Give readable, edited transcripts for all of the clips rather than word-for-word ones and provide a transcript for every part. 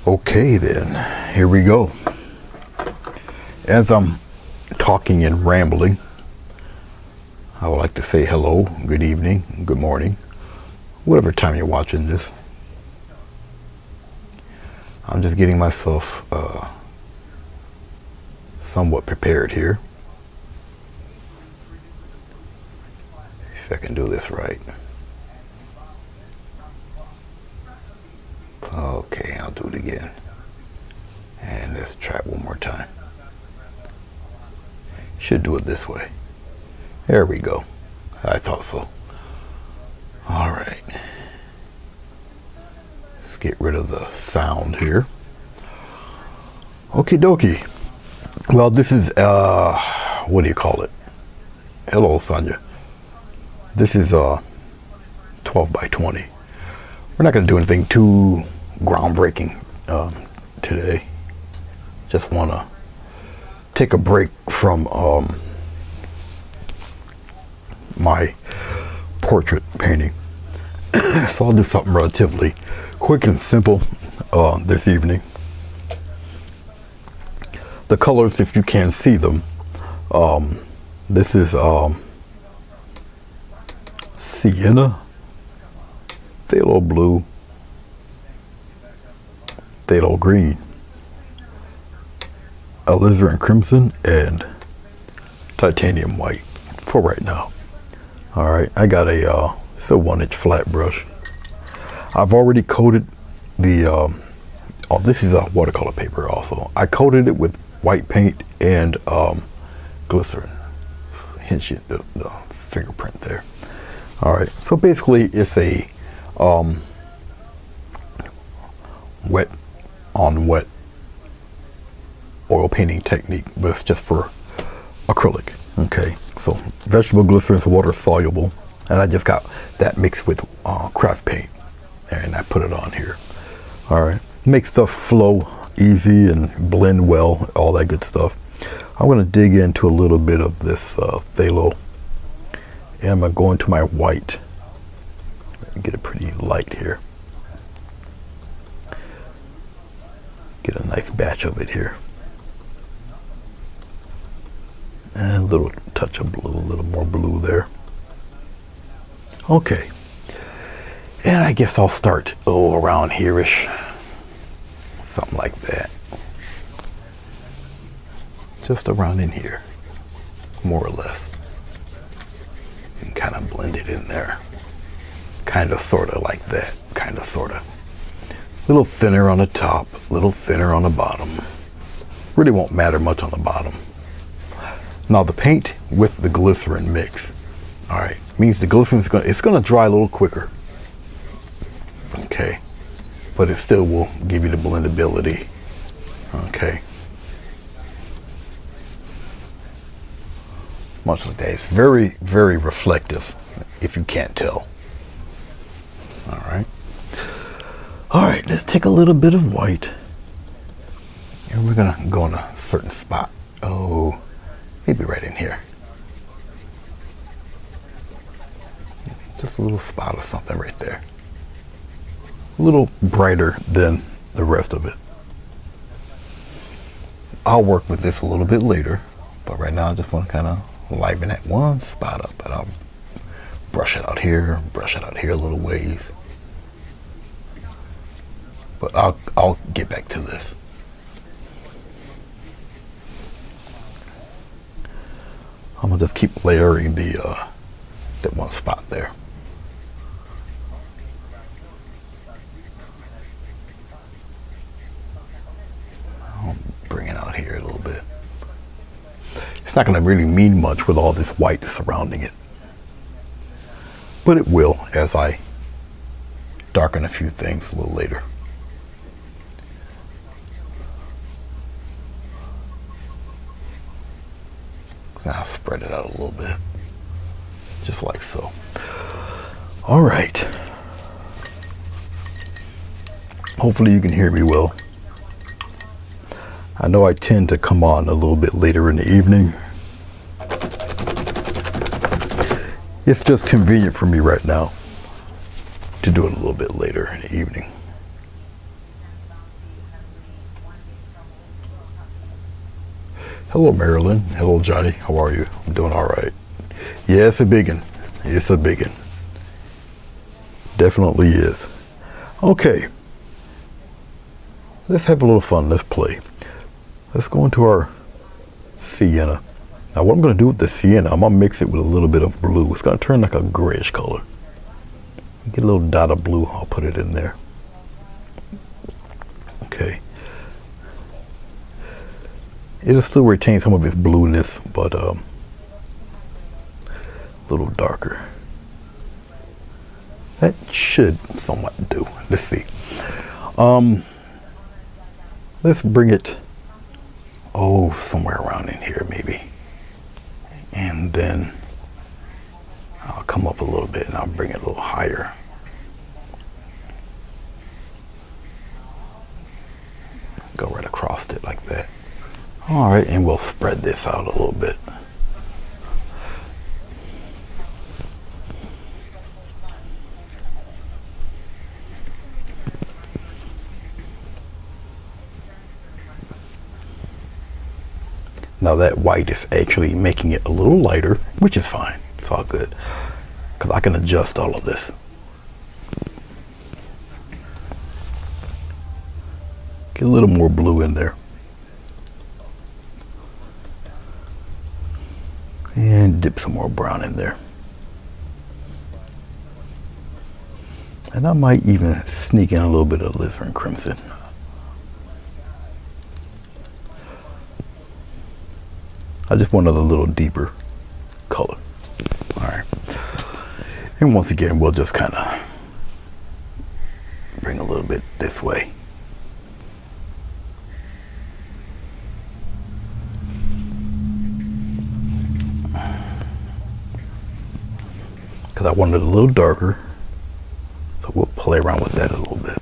Okay then, here we go. As I'm talking and rambling, I would like to say hello, good evening, good morning, whatever time you're watching this. I'm just getting myself somewhat prepared here. See if I can do this right. Okay, I'll do it again. And let's try it one more time. Should do it this way. There we go. I thought so. All right. Let's get rid of the sound here. Okie dokie. Well, this is, what do you call it? Hello, Sonia. This is 12 by 20. We're not going to do anything too groundbreaking today. Just want to take a break from my portrait painting. So I'll do something relatively quick and simple this evening. The colors, if you can see them, this is sienna, phthalo blue, phthalo green, alizarin crimson, and titanium white for right now. All right, I got a it's a 1-inch flat brush. I've already coated the oh, this is a watercolor paper also. I coated it with white paint and glycerin. Hence the fingerprint there. All right, so basically it's a wet on wet oil painting technique, but it's just for acrylic. Okay, so vegetable glycerin is water soluble, and I just got that mixed with craft paint, and I put it on here. All right, make stuff flow easy and blend well, all that good stuff. I'm going to dig into a little bit of this phthalo, and I'm going to go into my white and get it pretty light here. Get a nice batch of it here. And a little touch of blue, a little more blue there. Okay. And I guess I'll start, around here-ish. Something like that. Just around in here, more or less. And kind of blend it in there. Kind of, sort of like that. Kind of, sort of. A little thinner on the top, a little thinner on the bottom. Really won't matter much on the bottom. Now the paint with the glycerin mix, all right, means the glycerin is gonna dry a little quicker. Okay, but it still will give you the blendability. Okay, much like that. It's very, very reflective, if you can't tell. All right. All right, let's take a little bit of white, and we're gonna go in a certain spot. Oh, maybe right in here. Just a little spot or something right there. A little brighter than the rest of it. I'll work with this a little bit later, but right now I just want to kind of liven that one spot up, and I'll brush it out here a little ways. But I'll get back to this. I'm gonna just keep layering the that one spot there. I'll bring it out here a little bit. It's not gonna really mean much with all this white surrounding it, but it will as I darken a few things a little later. Now spread it out a little bit, just like so. All right. Hopefully you can hear me well. I know I tend to come on a little bit later in the evening. It's just convenient for me right now to do it a little bit later in the evening. Hello, Marilyn. Hello, Johnny. How are you? I'm doing all right. Yeah, it's a biggin. It's a biggin. Definitely is. Okay. Let's have a little fun. Let's play. Let's go into our sienna. Now, what I'm going to do with the sienna, I'm going to mix it with a little bit of blue. It's going to turn like a grayish color. Get a little dot of blue. I'll put it in there. Okay. It'll still retain some of its blueness, but a little darker. That should somewhat do. Let's see. Let's bring it, somewhere around in here maybe. And then I'll come up a little bit and I'll bring it a little higher. Go right across it like that. All right, and we'll spread this out a little bit. Now that white is actually making it a little lighter, which is fine. It's all good, because I can adjust all of this. Get a little more blue in there. And dip some more brown in there. And I might even sneak in a little bit of alizarin crimson. I just wanted a little deeper color. All right. And once again, we'll just kind of bring a little bit this way. Because I wanted it a little darker. So we'll play around with that a little bit.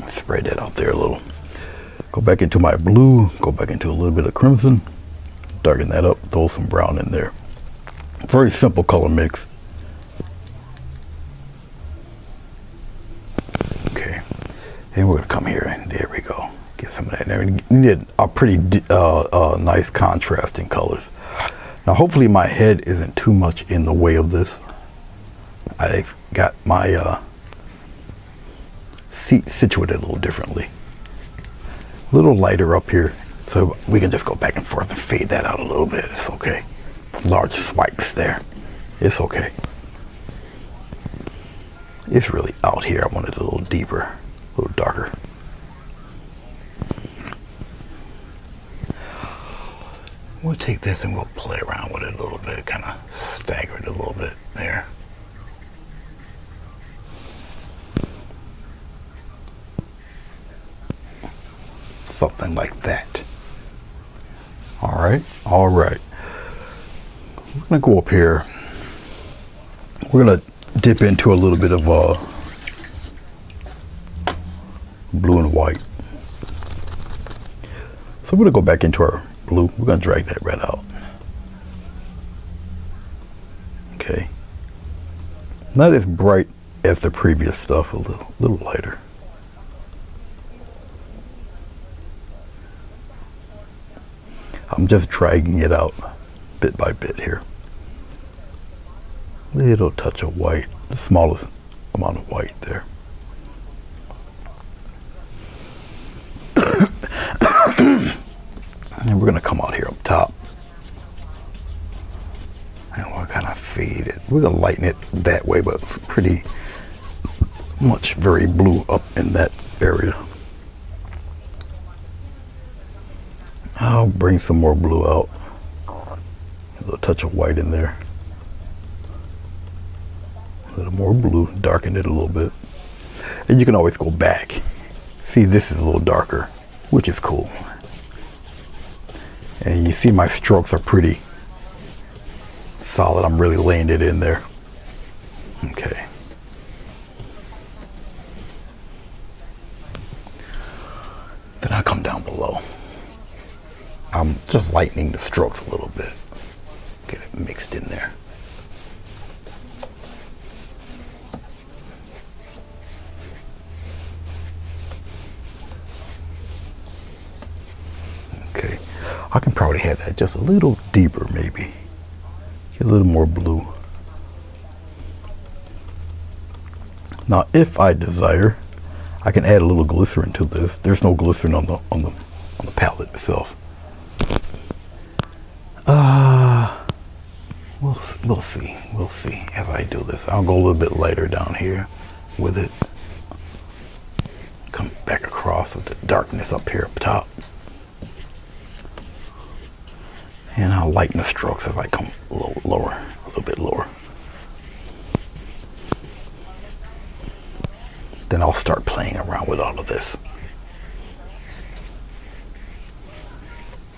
Spread that out there a little. Go back into my blue, go back into a little bit of crimson, darken that up, throw some brown in there. Very simple color mix. Okay, and we're gonna come here and there we go. Get some of that in there. We need a pretty nice contrast in colors. Now hopefully my head isn't too much in the way of this. I've got my seat situated a little differently. A little lighter up here, so we can just go back and forth and fade that out a little bit. It's okay. Large swipes there. It's okay. It's really out here. I want it a little deeper, a little darker. We'll take this and we'll play around with it a little bit, kind of stagger it a little bit there. Something like that. All right, all right. We're gonna go up here. We're gonna dip into a little bit of blue and white. So we're gonna go back into our blue. We're gonna drag that red out. Okay. Not as bright as the previous stuff, a little lighter. I'm just dragging it out bit by bit here. Little touch of white, the smallest amount of white there. And we're gonna come out here up top. And we'll kind of fade it. We're gonna lighten it that way, but it's pretty much very blue up in that area. I'll bring some more blue out. A little touch of white in there. A little more blue, darken it a little bit. And you can always go back. See, this is a little darker, which is cool. And you see my strokes are pretty solid. I'm really laying it in there. Okay. Then I come down below. I'm just lightening the strokes a little bit. Get it mixed in there. have that just a little deeper, maybe. Get a little more blue. Now, if I desire, I can add a little glycerin to this. There's no glycerin on the palette itself. We'll see as I do this. I'll go a little bit lighter down here with it. Come back across with the darkness up here up top. And I'll lighten the strokes as I come a little bit lower. Then I'll start playing around with all of this.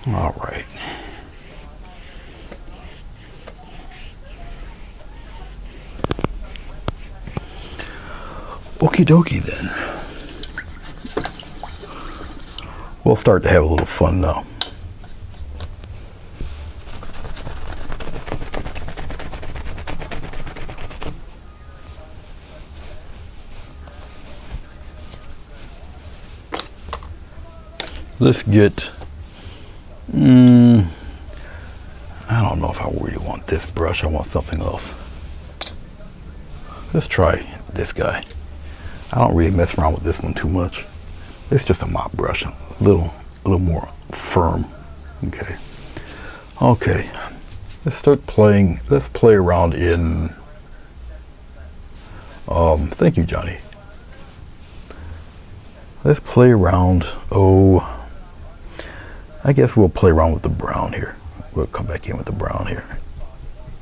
All right. Okie dokie then. We'll start to have a little fun now. Let's get, I don't know if I really want this brush. I want something else. Let's try this guy. I don't really mess around with this one too much. It's just a mop brush, a little more firm. Okay. Let's start playing. Let's play around in. Thank you, Johnny. Let's play around. I guess we'll play around with the brown here. We'll come back in with the brown here.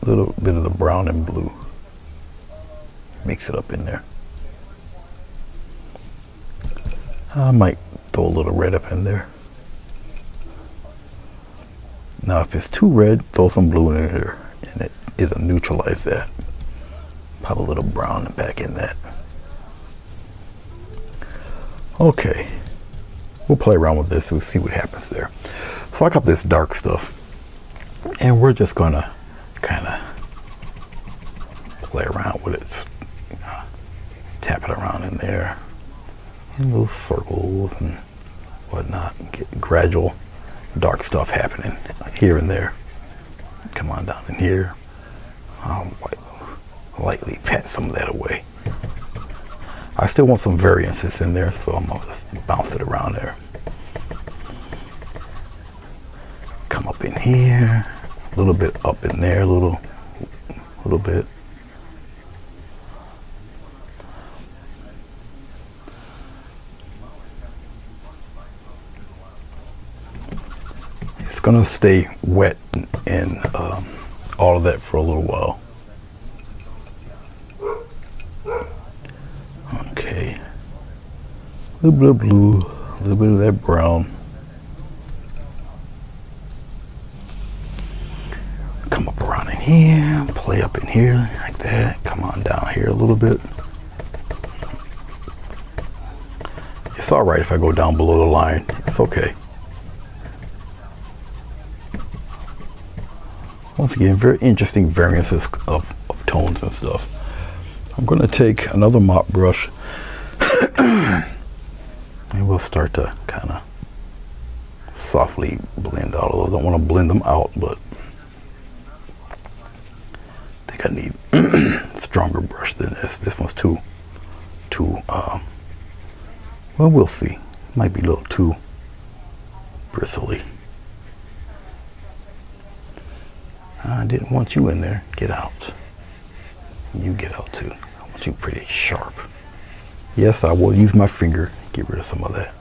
A little bit of the brown and blue. Mix it up in there. I might throw a little red up in there. Now if it's too red, throw some blue in there and it'll neutralize that. Pop a little brown back in that. Okay, we'll play around with this. We'll see what happens there. So I got this dark stuff and we're just gonna kind of play around with it. Tap it around in there. In those circles and whatnot, get gradual dark stuff happening here and there. Come on down in here. I'll lightly pat some of that away. I still want some variances in there, so I'm gonna just bounce it around there. Come up in here, a little bit up in there, a little bit. It's gonna stay wet and all of that for a little while. Okay, a little bit of blue, a little bit of that brown. Come up around in here, play up in here like that. Come on down here a little bit. It's all right if I go down below the line. It's okay. Once again, very interesting variances of tones and stuff. I'm going to take another mop brush and we'll start to kind of softly blend all of those. I don't want to blend them out, but I think I need a stronger brush than this. This one's too well, we'll see. Might be a little too bristly. I didn't want you in there. Get out. You get out too. I want you pretty sharp. Yes, I will use my finger. Get rid of some of that.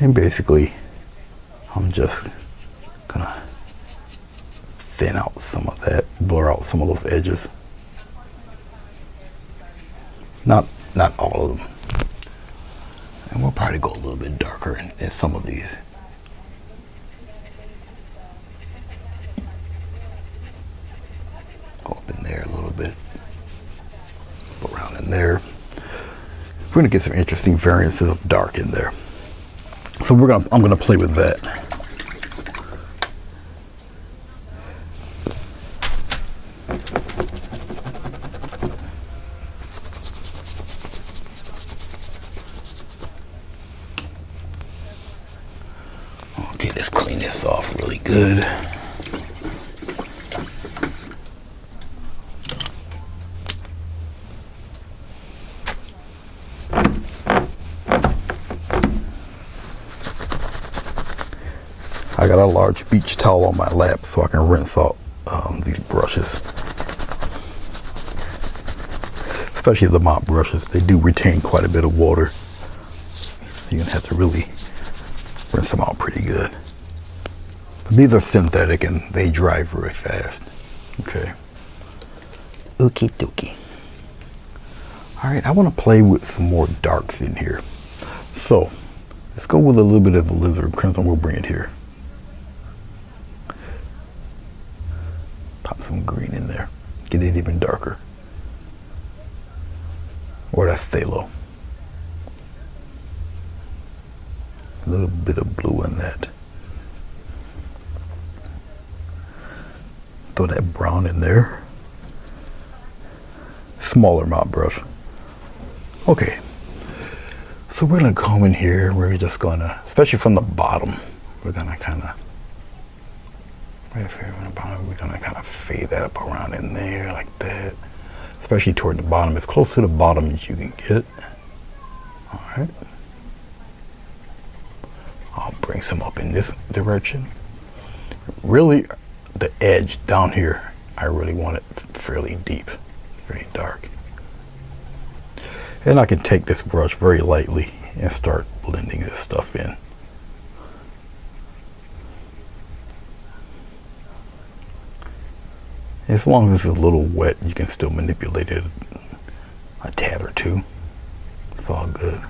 And basically, I'm just gonna thin out some of that, blur out some of those edges. Not all of them. And we'll probably go a little bit darker in some of these. Go up in there a little bit. Go around in there. We're gonna get some interesting variances of dark in there. So I'm gonna play with that. Okay, let's clean this off really good. I got a large beach towel on my lap so I can rinse out these brushes. Especially the mop brushes. They do retain quite a bit of water. You're going to have to really rinse them out pretty good. But these are synthetic and they dry very fast. Okay. Okie dokie. Alright, I want to play with some more darks in here. So, let's go with a little bit of alizarin crimson. We'll bring it here. Pop some green in there. Get it even darker. Or that phthalo. A little bit of blue in that. Throw that brown in there. Smaller mop brush. Okay. So we're gonna come in here. We're just gonna, especially from the bottom, we're gonna kind of, right here on the bottom, we're gonna kind of fade that up around in there like that. Especially toward the bottom, as close to the bottom as you can get. All right. I'll bring some up in this direction. Really, the edge down here, I really want it fairly deep, very dark. And I can take this brush very lightly and start blending this stuff in. As long as it's a little wet, you can still manipulate it a tad or two. It's all good.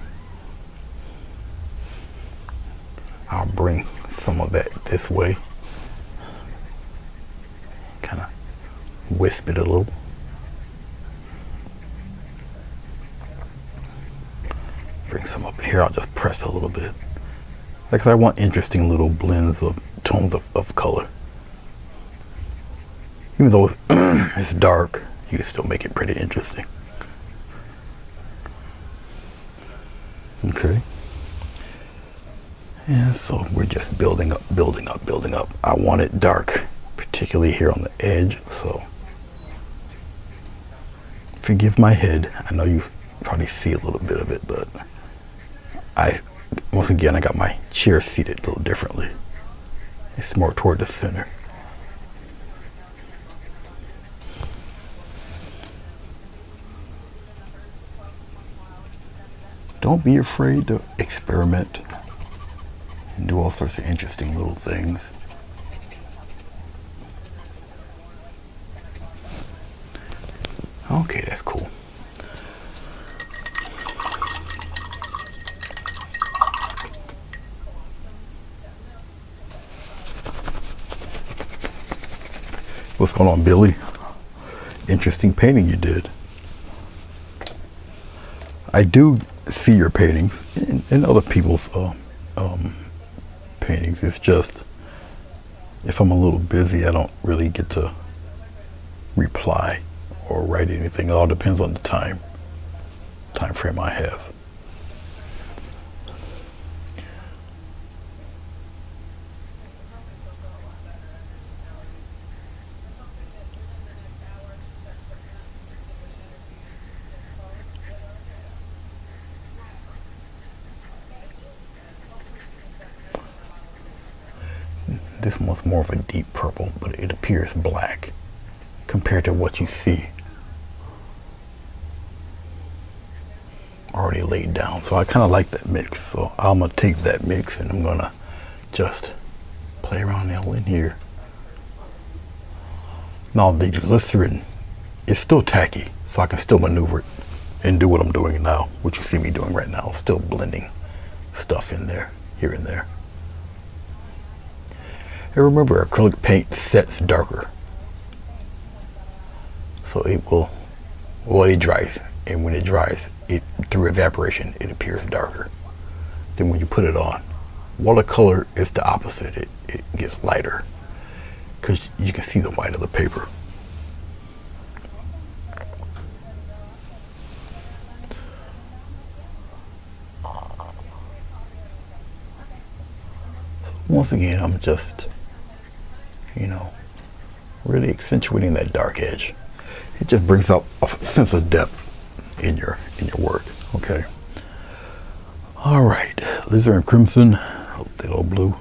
I'll bring some of that this way. Kind of wisp it a little. Bring some up here. I'll just press a little bit. Because I want interesting little blends of tones of color. Even though it's dark, you can still make it pretty interesting. Okay. And so we're just building up, building up, building up. I want it dark, particularly here on the edge, so forgive my head. I know you probably see a little bit of it, but once again, I got my chair seated a little differently. It's more toward the center. Don't be afraid to experiment and do all sorts of interesting little things. Okay, that's cool. What's going on, Billy? Interesting painting you did. I do see your paintings and other people's paintings. It's just if I'm a little busy, I don't really get to reply or write anything. It all depends on the time frame I have. This one's more of a deep purple, but it appears black compared to what you see already laid down. So I kind of like that mix. So I'm gonna take that mix and I'm gonna just play around now in here. Now the glycerin is still tacky, so I can still maneuver it and do what I'm doing now, what you see me doing right now, still blending stuff in there, here and there. And remember, acrylic paint sets darker. So it will, well, it dries. And when it dries, through evaporation, it appears darker. Then when you put it on, watercolor is the opposite. It gets lighter because you can see the white of the paper. Once again, I'm just, you know, really accentuating that dark edge. It just brings out a sense of depth in your work. Okay. All right, Alizarin Crimson, Phthalo Blue.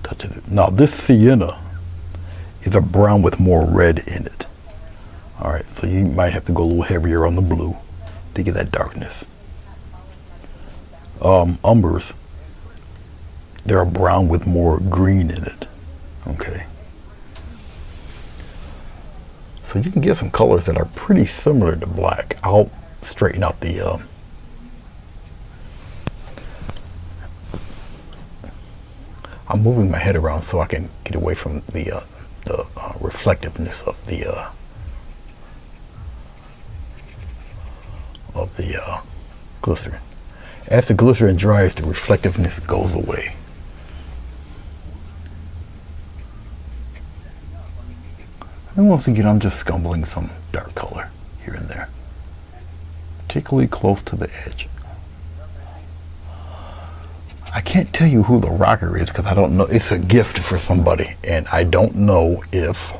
Touch it. Now this sienna is a brown with more red in it. All right, so you might have to go a little heavier on the blue to get that darkness. Umbers, they're a brown with more green in it. Okay. So you can get some colors that are pretty similar to black. I'll straighten out the I'm moving my head around so I can get away from the reflectiveness of the glycerin. As the glycerin dries, the reflectiveness goes away. And once again, I'm just scumbling some dark color here and there, particularly close to the edge. I can't tell you who the rocker is because I don't know. It's a gift for somebody, and I don't know if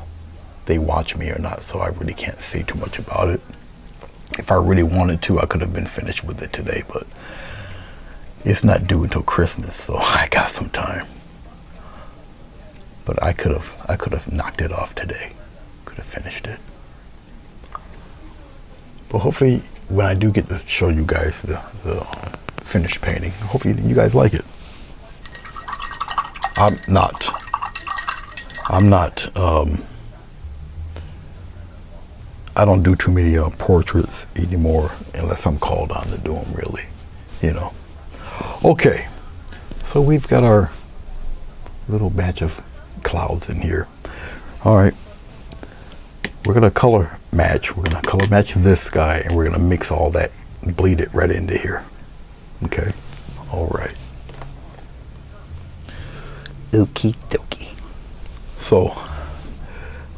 they watch me or not, so I really can't say too much about it. If I really wanted to, I could have been finished with it today, but it's not due until Christmas, so I got some time. But I could have knocked it off today. Could have finished it. But hopefully, when I do get to show you guys the finished painting, hopefully you guys like it. I don't do too many portraits anymore unless I'm called on to do them, really, you know. Okay, so we've got our little batch of clouds in here. All right, we're gonna color match. We're gonna color match this sky, and we're gonna mix all that, bleed it right into here. Okay, all right. Okie dokie. So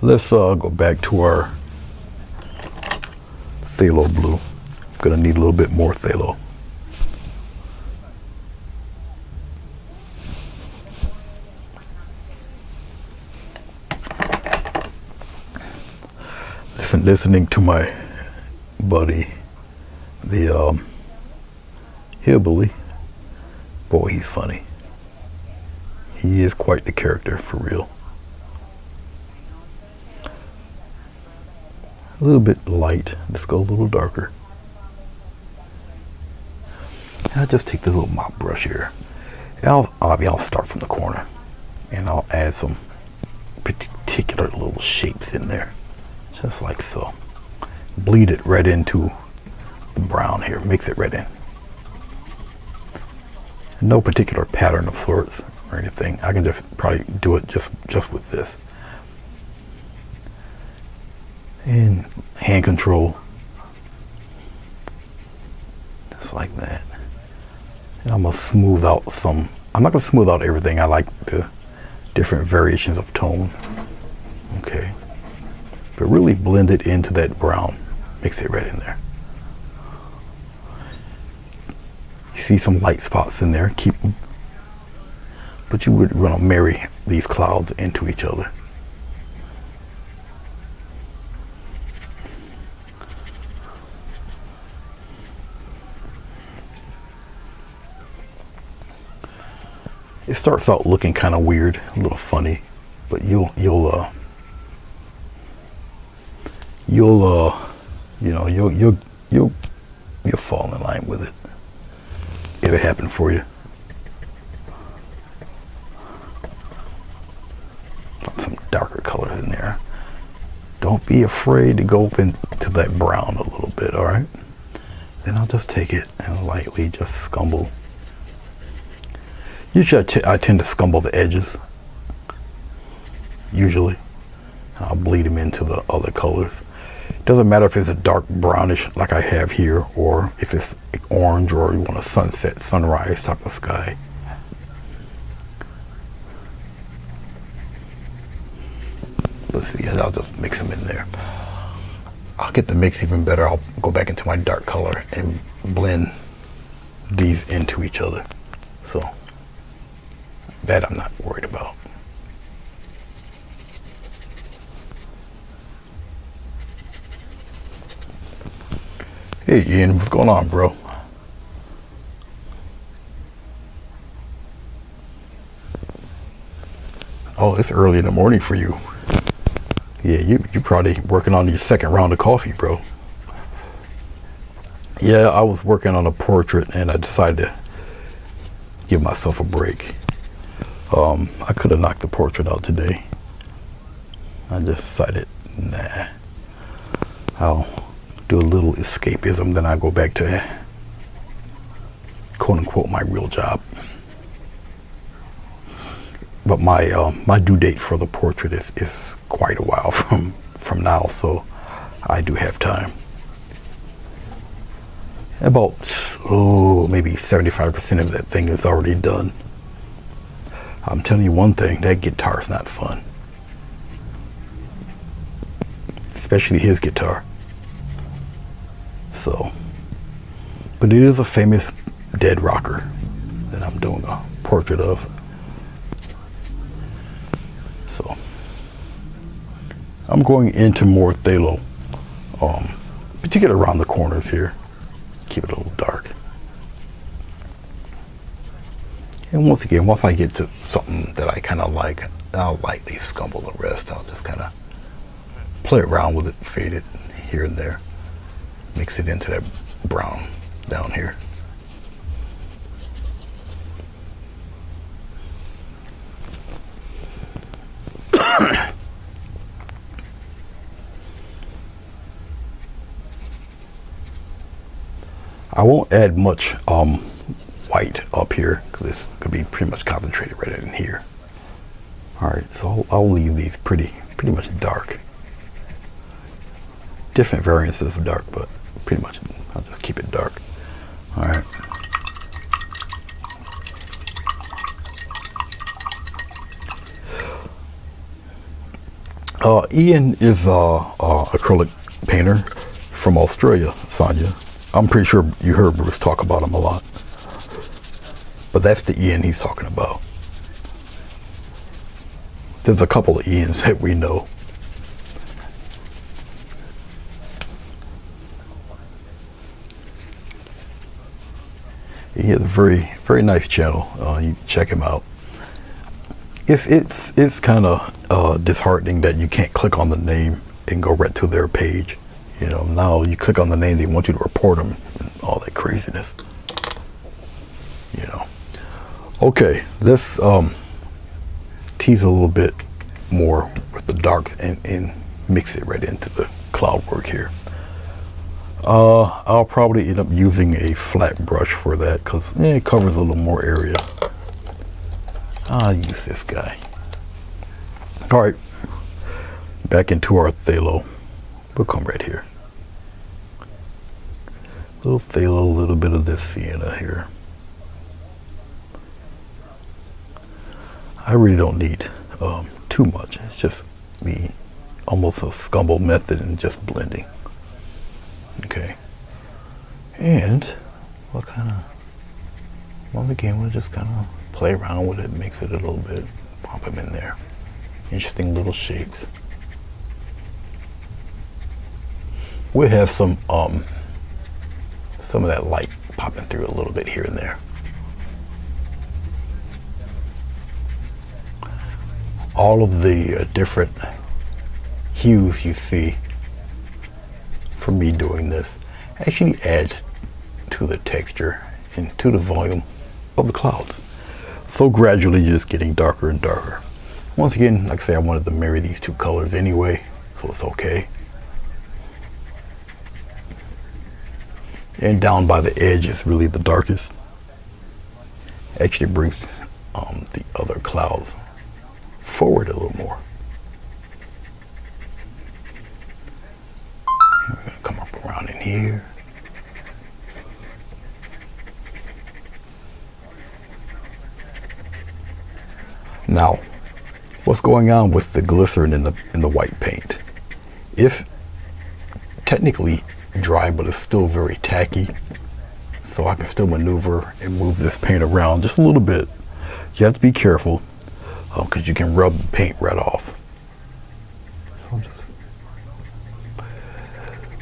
let's go back to our phthalo blue. I'm gonna need a little bit more phthalo. Listening to my buddy, the hillbilly. Boy, he's funny. He is quite the character, for real. A little bit light. Let's go a little darker. And I'll just take this little mop brush here. And I'll start from the corner, and I'll add some particular little shapes in there, just like so. Bleed it right into the brown here. Mix it right in. No particular pattern of sorts or anything. I can just probably do it just with this. And hand control. Just like that. And I'm gonna smooth out some. I'm not gonna smooth out everything. I like the different variations of tone. Okay. But really blend it into that brown. Mix it right in there. You see some light spots in there, keep them. But you would want to marry these clouds into each other. It starts out looking kind of weird, a little funny, but you'll fall in line with it. It'll happen for you. Some darker colors in there. Don't be afraid to go up into that brown a little bit, all right? Then I'll just take it and lightly just scumble. Usually I tend to scumble the edges. Usually. I'll bleed them into the other colors. Doesn't matter if it's a dark brownish like I have here, or if it's orange, or you want a sunset, sunrise type of sky. But see, I'll just mix them in there. I'll get the mix even better. I'll go back into my dark color and blend these into each other. So That I'm not worried about. Hey Ian, what's going on, bro? Oh, it's early in the morning for you. Yeah, you probably working on your second round of coffee, bro. Yeah, I was working on a portrait and I decided to give myself a break. I could have knocked the portrait out today. I just decided, nah, I'll do a little escapism, then I go back to quote unquote my real job. But my due date for the portrait is quite a while from now, so I do have time. About maybe 75% of that thing is already done. I'm telling you one thing, that guitar's not fun. Especially his guitar. So, but it is a famous dead rocker that I'm doing a portrait of. So, I'm going into more phthalo. But you get around the corners here. Keep it a little dark. And once again, once I get to something that I kind of like, I'll lightly scumble the rest. I'll just kind of play around with it, fade it here and there. Mix it into that brown down here. I won't add much white up here because it's going to be pretty much concentrated right in here. Alright, so I'll leave these pretty much dark. Different variances of dark, but pretty much I'll just keep it dark. Alright. Ian is a acrylic painter from Australia, Sonia. I'm pretty sure you heard Bruce talk about him a lot. But that's the Ian he's talking about. There's a couple of Ians that we know. He has a very nice channel. You check him out. It's kind of disheartening that you can't click on the name and go right to their page. You know, now you click on the name, they want you to report them and all that craziness. You know. Okay, let's tease a little bit more with the darks and mix it right into the cloud work here. I'll probably end up using a flat brush for that because it covers a little more area. I'll use this guy. All right, back into our phthalo. We'll come right here. A little phthalo, a little bit of this sienna here. I really don't need too much. It's just me, almost a scumble method and just blending. Okay. And what kind of, once again, we'll just kind of play around with it, mix it a little bit, pop them in there. Interesting little shapes. We'll have some of that light popping through a little bit here and there. All of the different hues you see from me doing this actually adds to the texture and to the volume of the clouds. So gradually just getting darker and darker. Once again, like I say, I wanted to marry these two colors anyway, so it's okay. And down by the edge is really the darkest. Actually brings the other clouds forward a little more. And we're going to come up around in here. Now, what's going on with the glycerin in the white paint? It's technically dry, but it's still very tacky. So I can still maneuver and move this paint around just a little bit You have to be careful because you can rub the paint right off.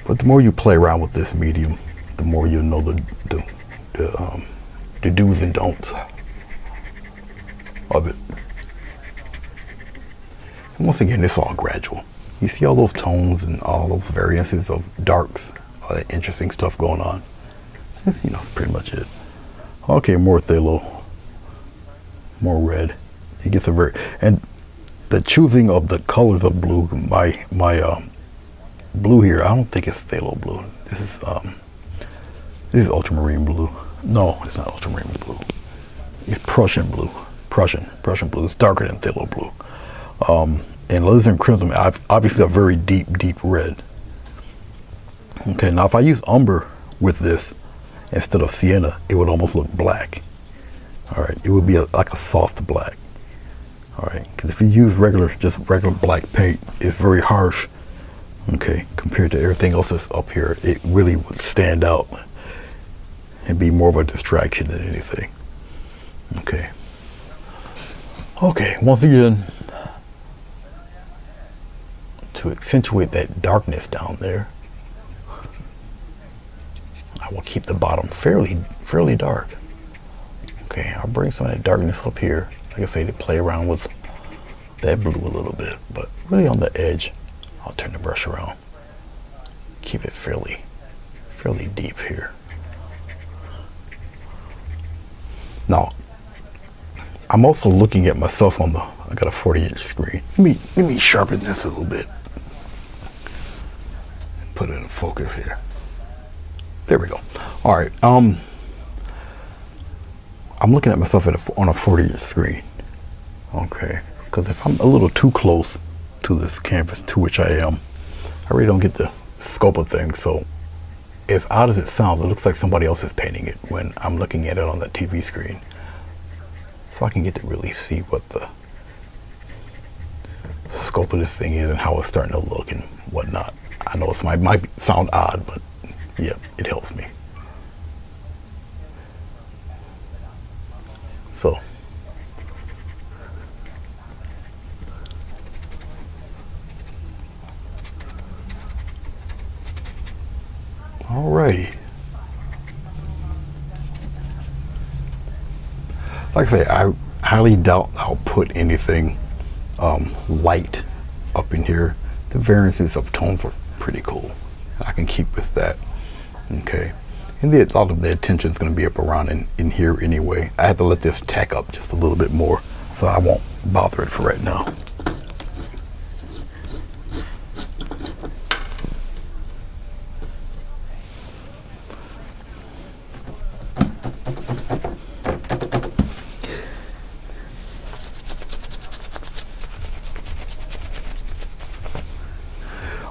But the more you play around with this medium, the more you'll know the do's and don'ts of it. And once again, it's all gradual. You see all those tones and all those variances of darks, all that interesting stuff going on. That's, that's pretty much it. Okay, more phthalo, more red. It gets and the choosing of the colors of blue. My blue here, I don't think it's phthalo blue. This is ultramarine blue. No, it's not ultramarine blue. It's Prussian blue. Prussian blue. It's darker than phthalo blue. And alizarin crimson, obviously a very deep red. Okay, now if I use umber with this instead of sienna, it would almost look black. All right, it would be like a soft black. All right, because if you use just regular black paint, it's very harsh. Okay, compared to everything else that's up here, it really would stand out and be more of a distraction than anything. Okay. Okay, once again, to accentuate that darkness down there, I will keep the bottom fairly dark. Okay, I'll bring some of that darkness up here, like I say, to play around with that blue a little bit, but really on the edge, I'll turn the brush around. Keep it fairly deep here. Now, I'm also looking at myself I got a 40-inch screen. Let me sharpen this a little bit. Put it in focus here. There we go. All right. I'm looking at myself on a 40-inch screen. Okay. Because if I'm a little too close to this canvas, to which I am, I really don't get the scope of things. So as odd as it sounds, it looks like somebody else is painting it when I'm looking at it on the TV screen. So I can get to really see what the scope of this thing is and how it's starting to look and whatnot. I know it might sound odd, but yeah, it helps me. So alrighty. Like I say, I highly doubt I'll put anything light up in here. The variances of tones are pretty cool. I can keep with that. Okay. And a lot of the attention is going to be up around in here anyway. I have to let this tack up just a little bit more, so I won't bother it for right now.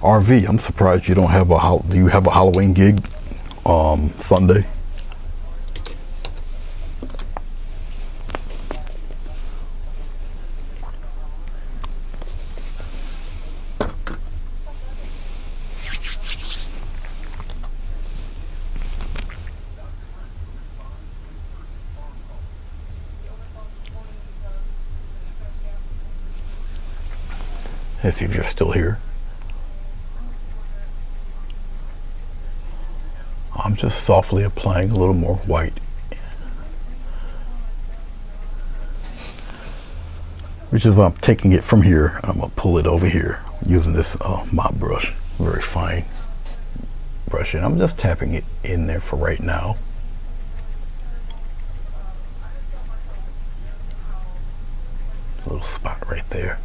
RV, I'm surprised you don't have do you have a Halloween gig Sunday? Let's see if you're still here. I'm just softly applying a little more white, which is why I'm taking it from here. I'm gonna pull it over here using this mop brush, very fine brush, and I'm just tapping it in there for right now. A little spot right there,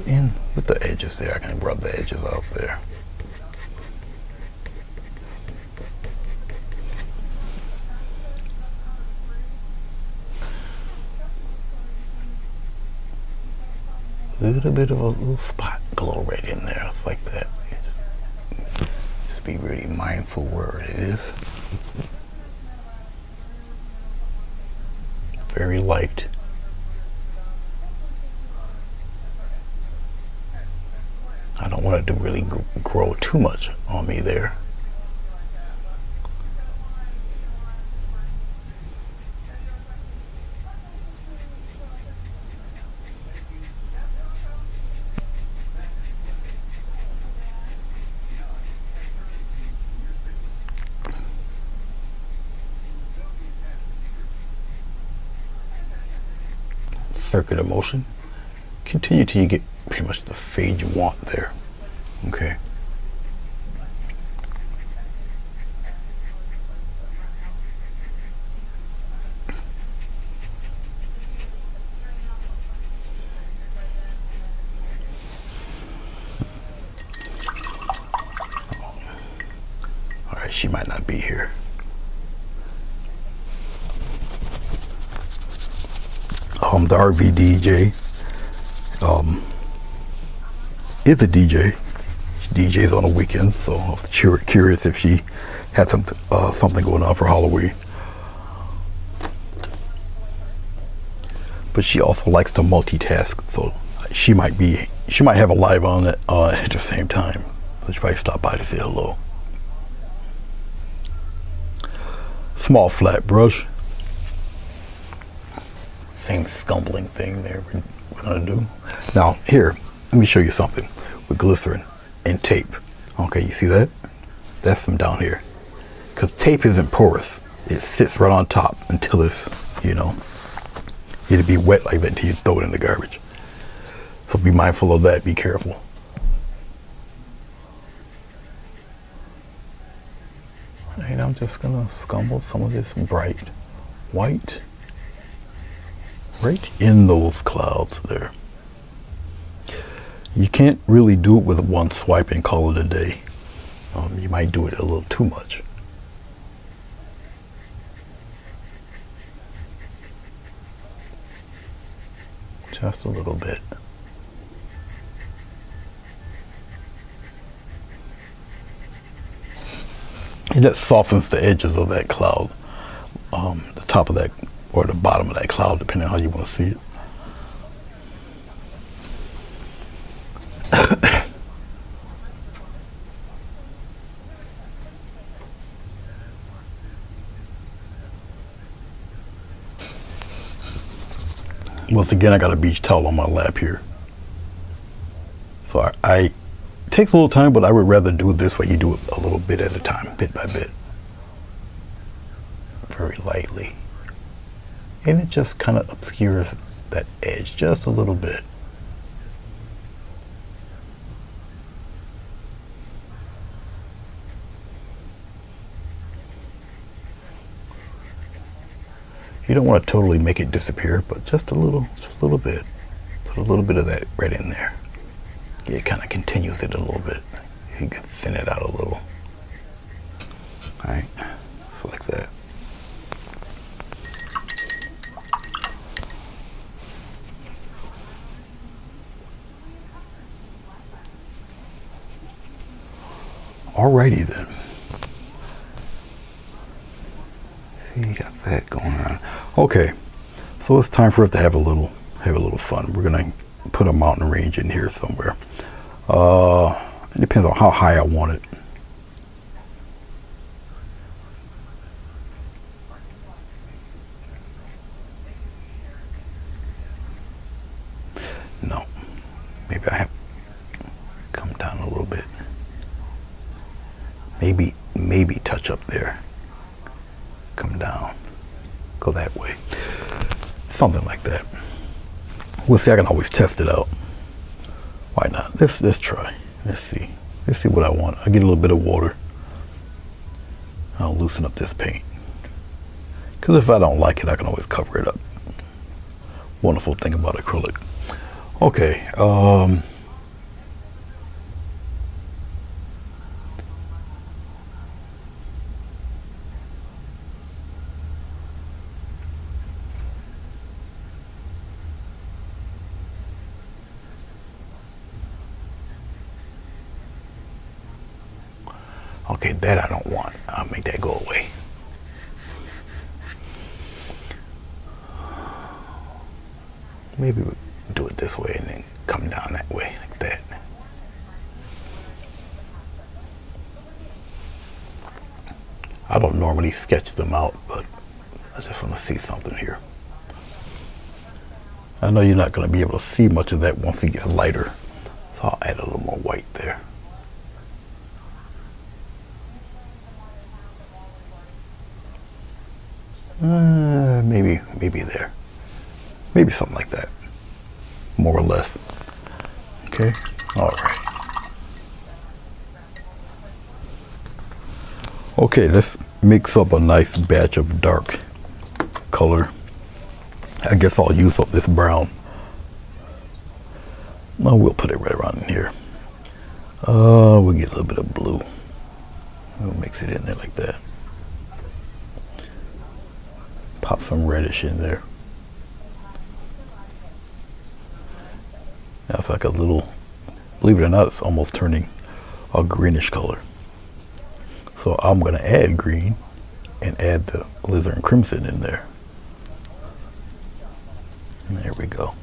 and with the edges there, I can rub the edges out there. A little bit of a little spot glow right in there. It's like that. Just be really mindful where it is. Very light. I don't want it to really grow too much on me there. circular motion. Continue till you get pretty much the fade you want there. Okay. All right, she might not be here. The RV DJ is a DJ. She DJs on the weekends, so I was curious if she had something going on for Halloween. But she also likes to multitask, so she might have a live on it at the same time. So she probably stop by to say hello. Small flat brush. Same scumbling thing there we're gonna do. Now here, let me show you something with glycerin and tape. Okay, you see that? That's from down here. Because tape isn't porous. It sits right on top until it's, it'll be wet like that until you throw it in the garbage. So be mindful of that, be careful. And I'm just gonna scumble some of this bright white right in those clouds there. You can't really do it with one swipe and call it a day. You might do it a little too much. Just a little bit. And that softens the edges of that cloud, the top of that or the bottom of that cloud, depending on how you want to see it. Once again, I got a beach towel on my lap here. So it takes a little time, but I would rather do it this way. You do it a little bit at a time, bit by bit. Very lightly. And it just kind of obscures that edge just a little bit. You don't want to totally make it disappear, but just a little bit. Put a little bit of that right in there. Yeah, it kind of continues it a little bit. You can thin it out a little. All right, so like that. Alrighty then. See, you got that going on. Okay, so it's time for us to have a little fun. We're gonna put a mountain range in here somewhere. It depends on how high I want it. No, maybe I have come down a little bit. Maybe touch up there. Come down. Go that way. Something like that. We'll see. I can always test it out. Why not? Let's try. Let's see. Let's see what I want. I'll get a little bit of water. I'll loosen up this paint. Because if I don't like it, I can always cover it up. Wonderful thing about acrylic. Okay. Okay, that I don't want. I'll make that go away. Maybe we'll do it this way and then come down that way, like that. I don't normally sketch them out, but I just want to see something here. I know you're not going to be able to see much of that once it gets lighter, so I'll add a little more white there. Maybe there. Maybe something like that. more or less. Okay, all right. Okay, let's mix up a nice batch of dark color. I guess I'll use up this brown. No, we'll put it right around in here. We'll get a little bit of blue. We'll mix it in there like that. Pop some reddish in there. Now it's like a little, believe it or not, it's almost turning a greenish color. So I'm going to add green and add the alizarin crimson in there. And there we go.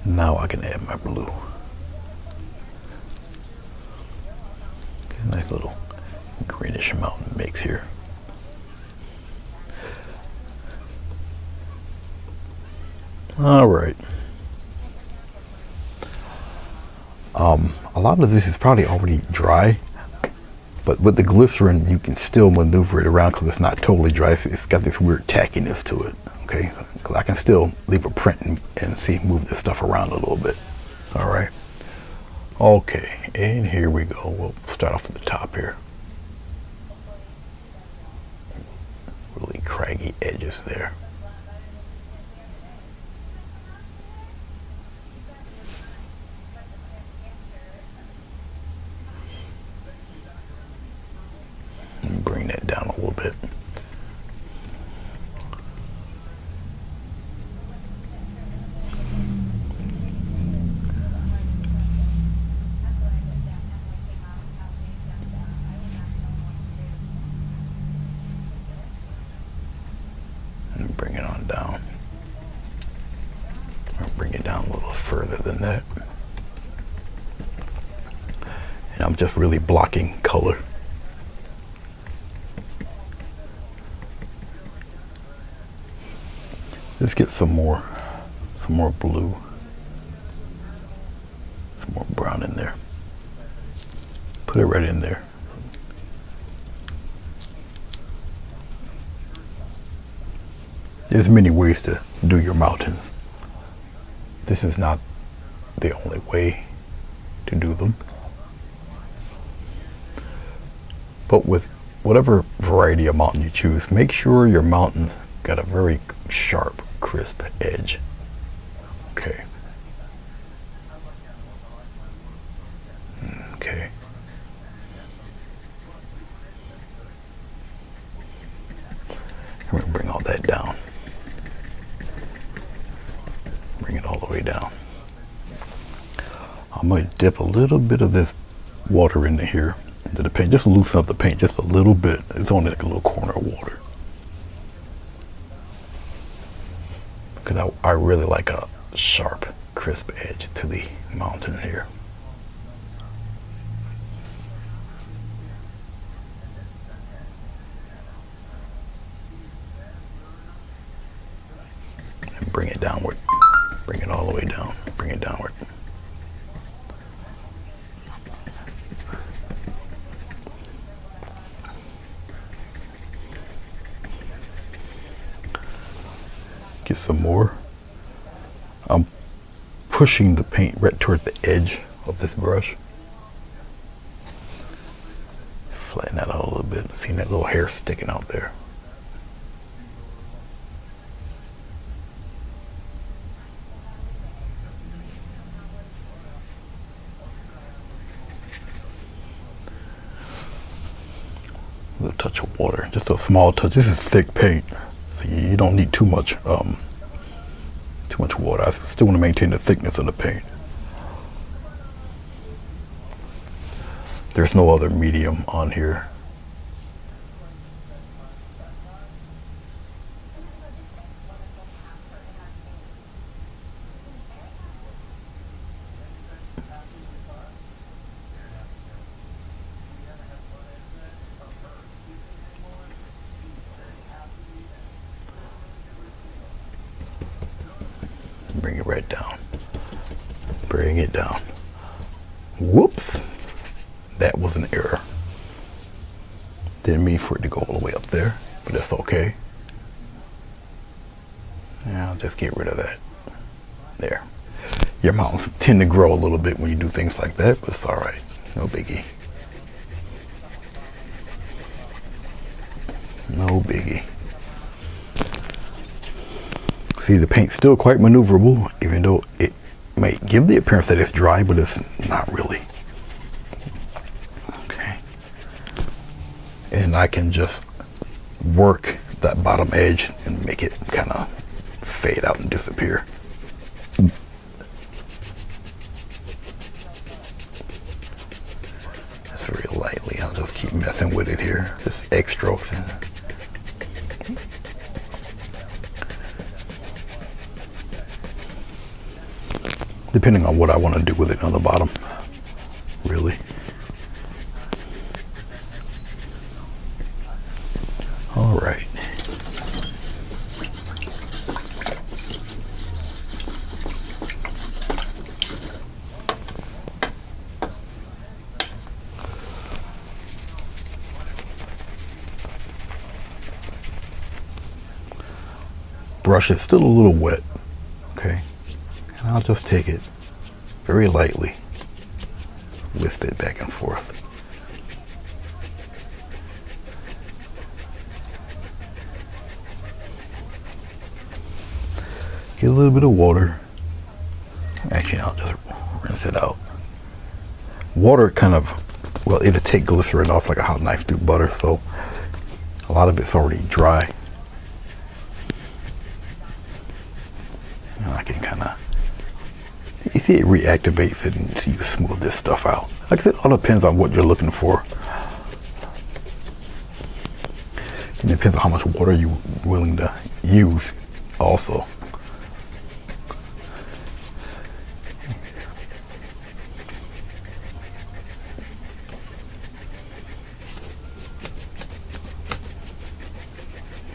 Now I can add my blue. Okay, nice little greenish mountain mix here. All right. A lot of this is probably already dry, but with the glycerin you can still maneuver it around because it's not totally dry. It's got this weird tackiness to it. Okay, because I can still leave a print and see, move this stuff around a little bit. All right. Okay, and here we go. We'll start off at the top here. Really craggy edges there. Bring that down a little bit. And bring it on down. Or bring it down a little further than that. And I'm just really blocking color. Let's get some more blue, some more brown in there. Put it right in there. There's many ways to do your mountains. This is not the only way to do them. But with whatever variety of mountain you choose, make sure your mountain's got a very sharp, crisp edge. Okay. Okay. I'm going to bring all that down. Bring it all the way down. I'm going to dip a little bit of this water into here, into the paint, just to loosen up the paint just a little bit. It's only like a little corner of water. Because I really like a sharp, crisp edge to the mountain here. And bring it downward. Bring it all the way down. Bring it downward. Get some more. I'm pushing the paint right toward the edge of this brush. Flatten that out a little bit. See that little hair sticking out there. A little touch of water, just a small touch. This is thick paint. You don't need too much water. I still want to maintain the thickness of the paint. There's no other medium on here. Bring it right down. Bring it down. Whoops. That was an error. Didn't mean for it to go all the way up there, but that's okay. I'll just get rid of that. There. Your mountains tend to grow a little bit when you do things like that, but it's all right. No biggie. No biggie. See, the paint's still quite maneuverable, even though it may give the appearance that it's dry, but it's not really. Okay. And I can just work that bottom edge and make it kind of fade out and disappear. Just very lightly. I'll just keep messing with it here. Just X strokes. Depending on what I want to do with it on the bottom, really. All right. Brush is still a little wet, okay? And I'll just take it very lightly, wisp it back and forth. Get a little bit of water. Actually, I'll just rinse it out. Water kind of, well, it'll take glycerin off like a hot knife through butter, so a lot of it's already dry. I can kind of, you see it reactivates it and you smooth this stuff out. Like I said, it all depends on what you're looking for. It depends on how much water you're willing to use also.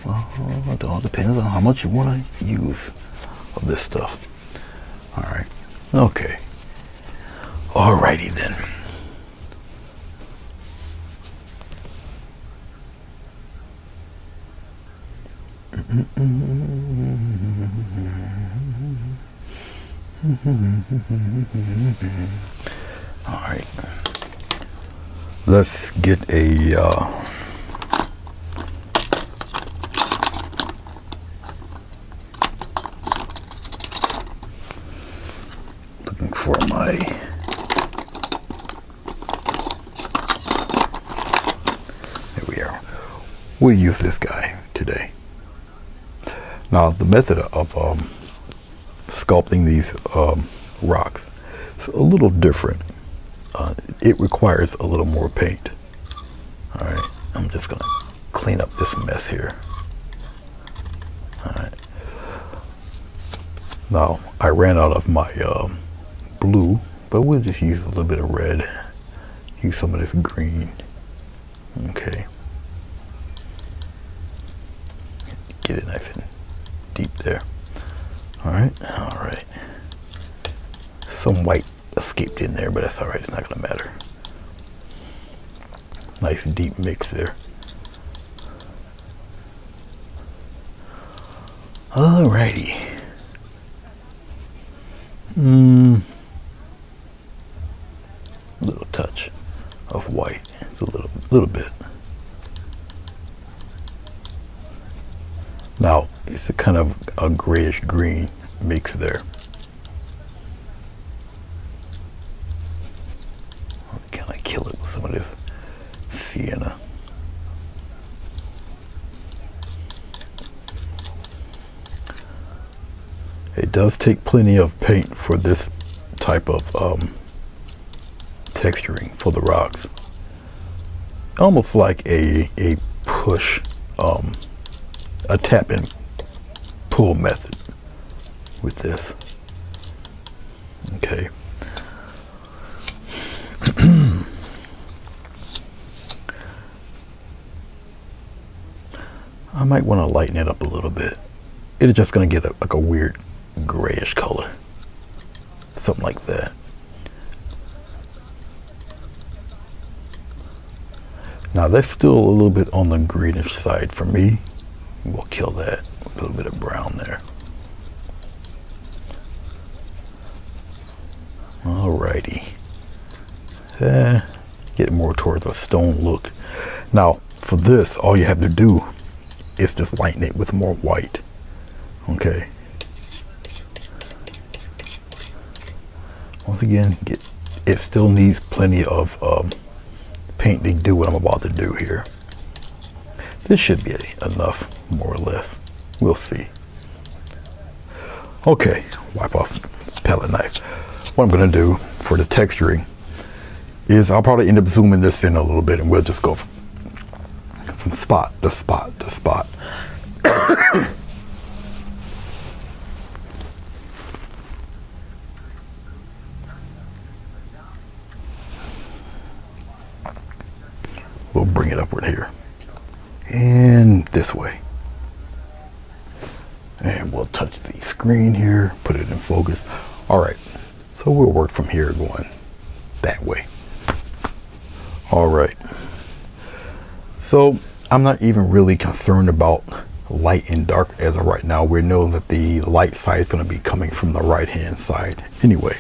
Well, it all depends on how much you want to use of this stuff. All right. Okay. Alrighty then. All right. Let's get a looking for my there we are. We'll use this guy today. Now the method of sculpting these rocks is a little different. It requires a little more paint. All right, I'm just gonna clean up this mess here. All right. Now I ran out of my blue, but we'll just use a little bit of red. Use some of this green. Okay. Get it nice and deep there. All right, all right. Some white escaped in there, but that's all right. It's not gonna matter. Nice deep mix there. All righty. Little touch of white. It's a little bit. Now it's a kind of a grayish green mix there. Kind of kill it with some of this sienna. It does take plenty of paint for this type of texturing for the rocks. Almost like a push, a tap and pull method with this. Okay. I might want to lighten it up a little bit. It's just going to get like a weird grayish color. Something like that. Now that's still a little bit on the greenish side for me. We'll kill that. A little bit of brown there. Alrighty. Get more towards a stone look. Now, for this, all you have to do is just lighten it with more white. Okay. Once again, it still needs plenty of paint to do what I'm about to do here. This should be enough, more or less. We'll see. Okay, wipe off the palette knife. What I'm gonna do for the texturing is I'll probably end up zooming this in a little bit, and we'll just go from spot to spot to spot. We'll bring it upward here and this way, and we'll touch the screen here, put it in focus. All right, so we'll work from here going that way. All right, so I'm not even really concerned about light and dark as of right now. We know that the light side is going to be coming from the right hand side anyway.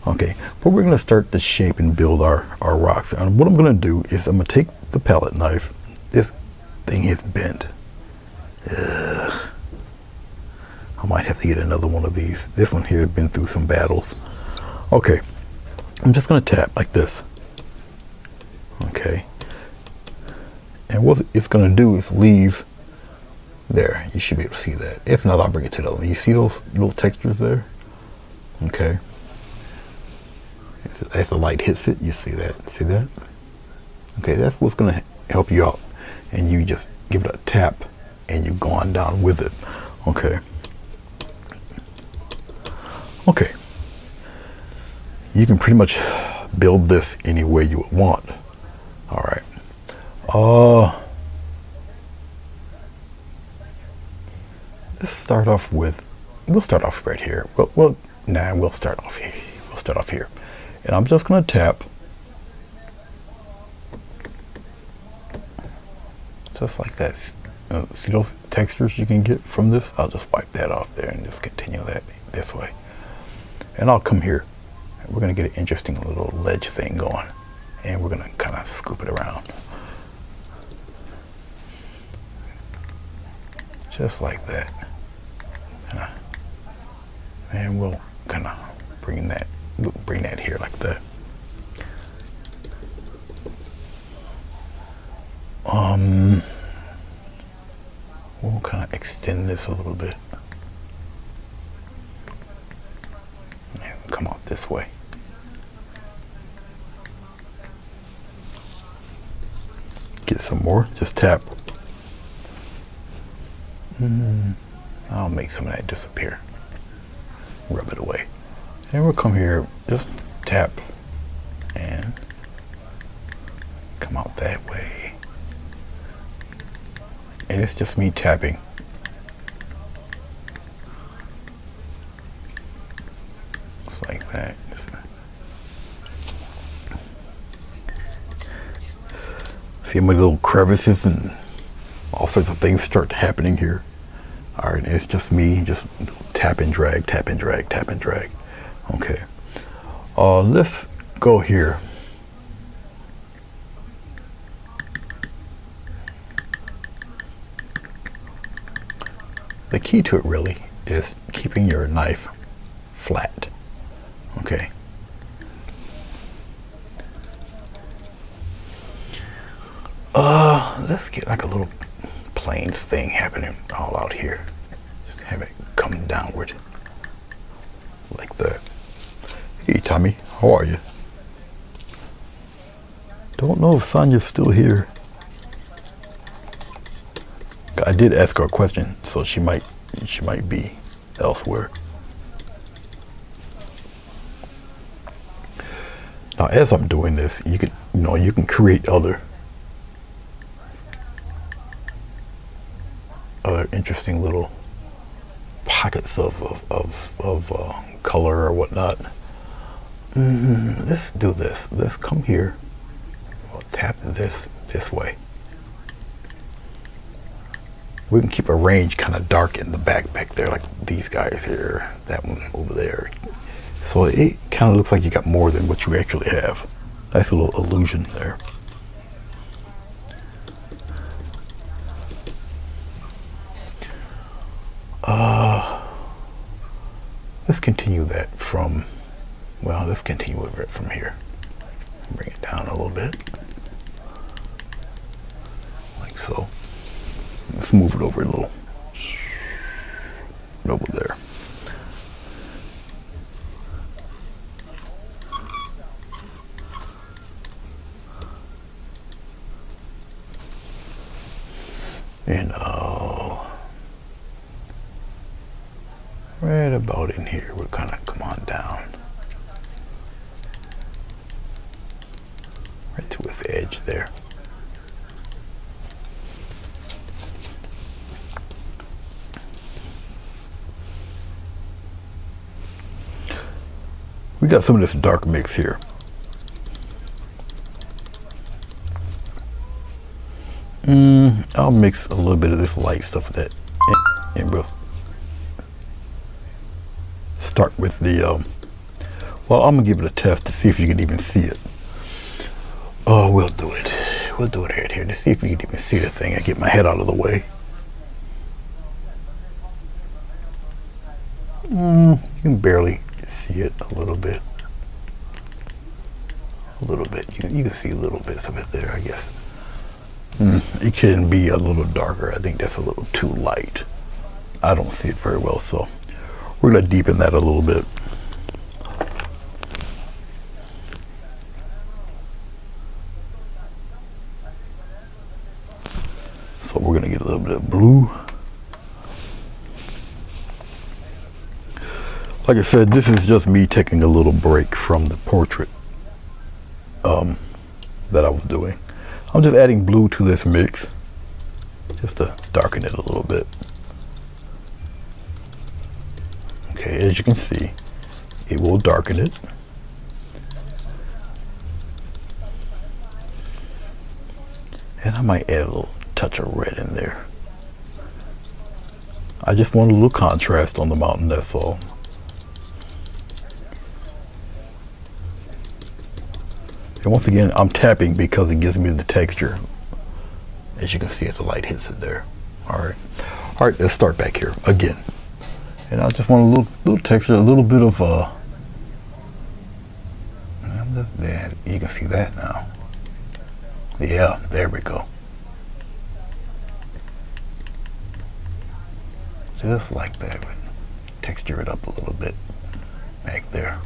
Okay, but we're going to start to shape and build our rocks. And what I'm going to do is I'm going to take the palette knife. This thing is bent. Ugh. I might have to get another one of these. This one here has been through some battles. Okay, I'm just going to tap like this. Okay, and what it's going to do is leave there. You should be able to see that. If not, I'll bring it to the other one. You see those little textures there? Okay. As the light hits it, you see that. See that? Okay, that's what's going to help you out. And you just give it a tap and you go on down with it. Okay. Okay. You can pretty much build this any way you would want. All right. Let's start off with, we'll start off right here. We'll start off here. We'll start off here. And I'm just going to tap just like that. See those textures you can get from this? I'll just wipe that off there and just continue that this way. And I'll come here. We're going to get an interesting little ledge thing going. And we're going to kind of scoop it around. Just like that. And we'll kind of bring that here like that. We'll kind of extend this a little bit. And come out this way. Get some more, just tap. I'll make some of that disappear. Rub it away. And we'll come here, just tap and come out that way. And it's just me tapping. Just like that. See my little crevices and all sorts of things start happening here. All right, it's just me, just tap and drag, tap and drag, tap and drag. Okay, let's go here. The key to it really is keeping your knife flat. Okay. Let's get like a little planes thing happening all out here. Just have it come downward like that. Hey Tommy, how are you? Don't know if Sonia's still here. I did ask her a question, so she might be elsewhere. Now, as I'm doing this, you can create other interesting little pockets of color or whatnot. Let's do this. Let's come here. We'll tap this way. We can keep a range kind of dark in the back there, like these guys here, that one over there. So it kind of looks like you got more than what you actually have. Nice little illusion there. Let's continue that from, well, let's continue it from here. Bring it down a little bit. Like so. Let's move it over a little. Over there. And right about in here, we'll kind of come on down. Right to its edge there. We got some of this dark mix here. I'll mix a little bit of this light stuff with that, and we'll start with the, well, I'm gonna give it a test to see if you can even see it. Oh, we'll do it right here to see if you can even see the thing. I get my head out of the way. You can barely see it a little bit. You can see little bits of it there, I guess. It can be a little darker. I think that's a little too light. I don't see it very well, so we're gonna deepen that a little bit. So we're gonna get a little bit of blue. Like I said, this is just me taking a little break from the portrait that I was doing. I'm just adding blue to this mix just to darken it a little bit. Okay, as you can see, it will darken it. And I might add a little touch of red in there. I just want a little contrast on the mountain, that's all. And once again, I'm tapping because it gives me the texture. As you can see, as the light hits it there. All right, let's start back here again. And I just want a little texture, a little bit of there. You can see that now. Yeah, there we go. Just like that. Texture it up a little bit back there.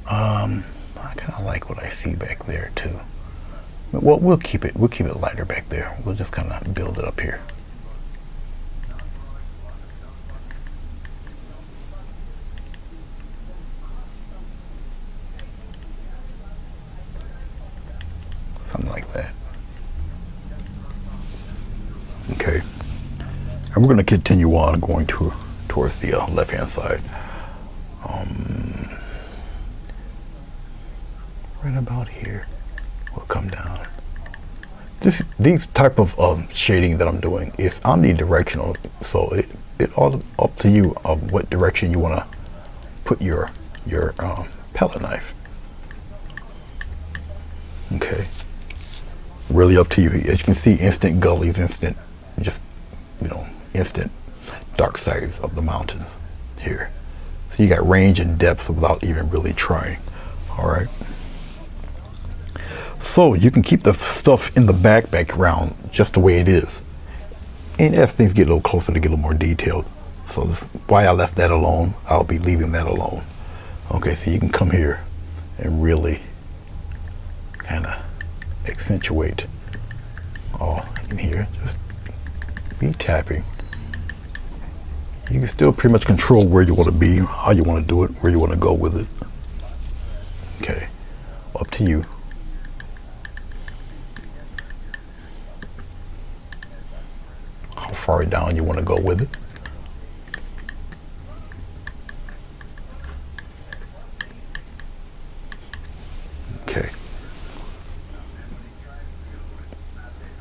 I kind of like what I see back there too. Well, we'll keep it lighter back there. We'll just kind of build it up here. Something like that. Okay. And we're going to continue on going towards the left-hand side. Right about here, we'll come down. These type of shading that I'm doing is omnidirectional, so it all up to you of what direction you want to put your palette knife. Okay, really up to you. As you can see, instant gullies, instant, just instant dark sides of the mountains here. So you got range and depth without even really trying. All right. So you can keep the stuff in the background just the way it is. And as things get a little closer, to get a little more detailed. So that's why I left that alone. I'll be leaving that alone. Okay, so you can come here and really kind of accentuate all in here. Just be tapping. You can still pretty much control where you want to be, how you want to do it, where you want to go with it. Okay, up to you. How far down you want to go with it. Okay.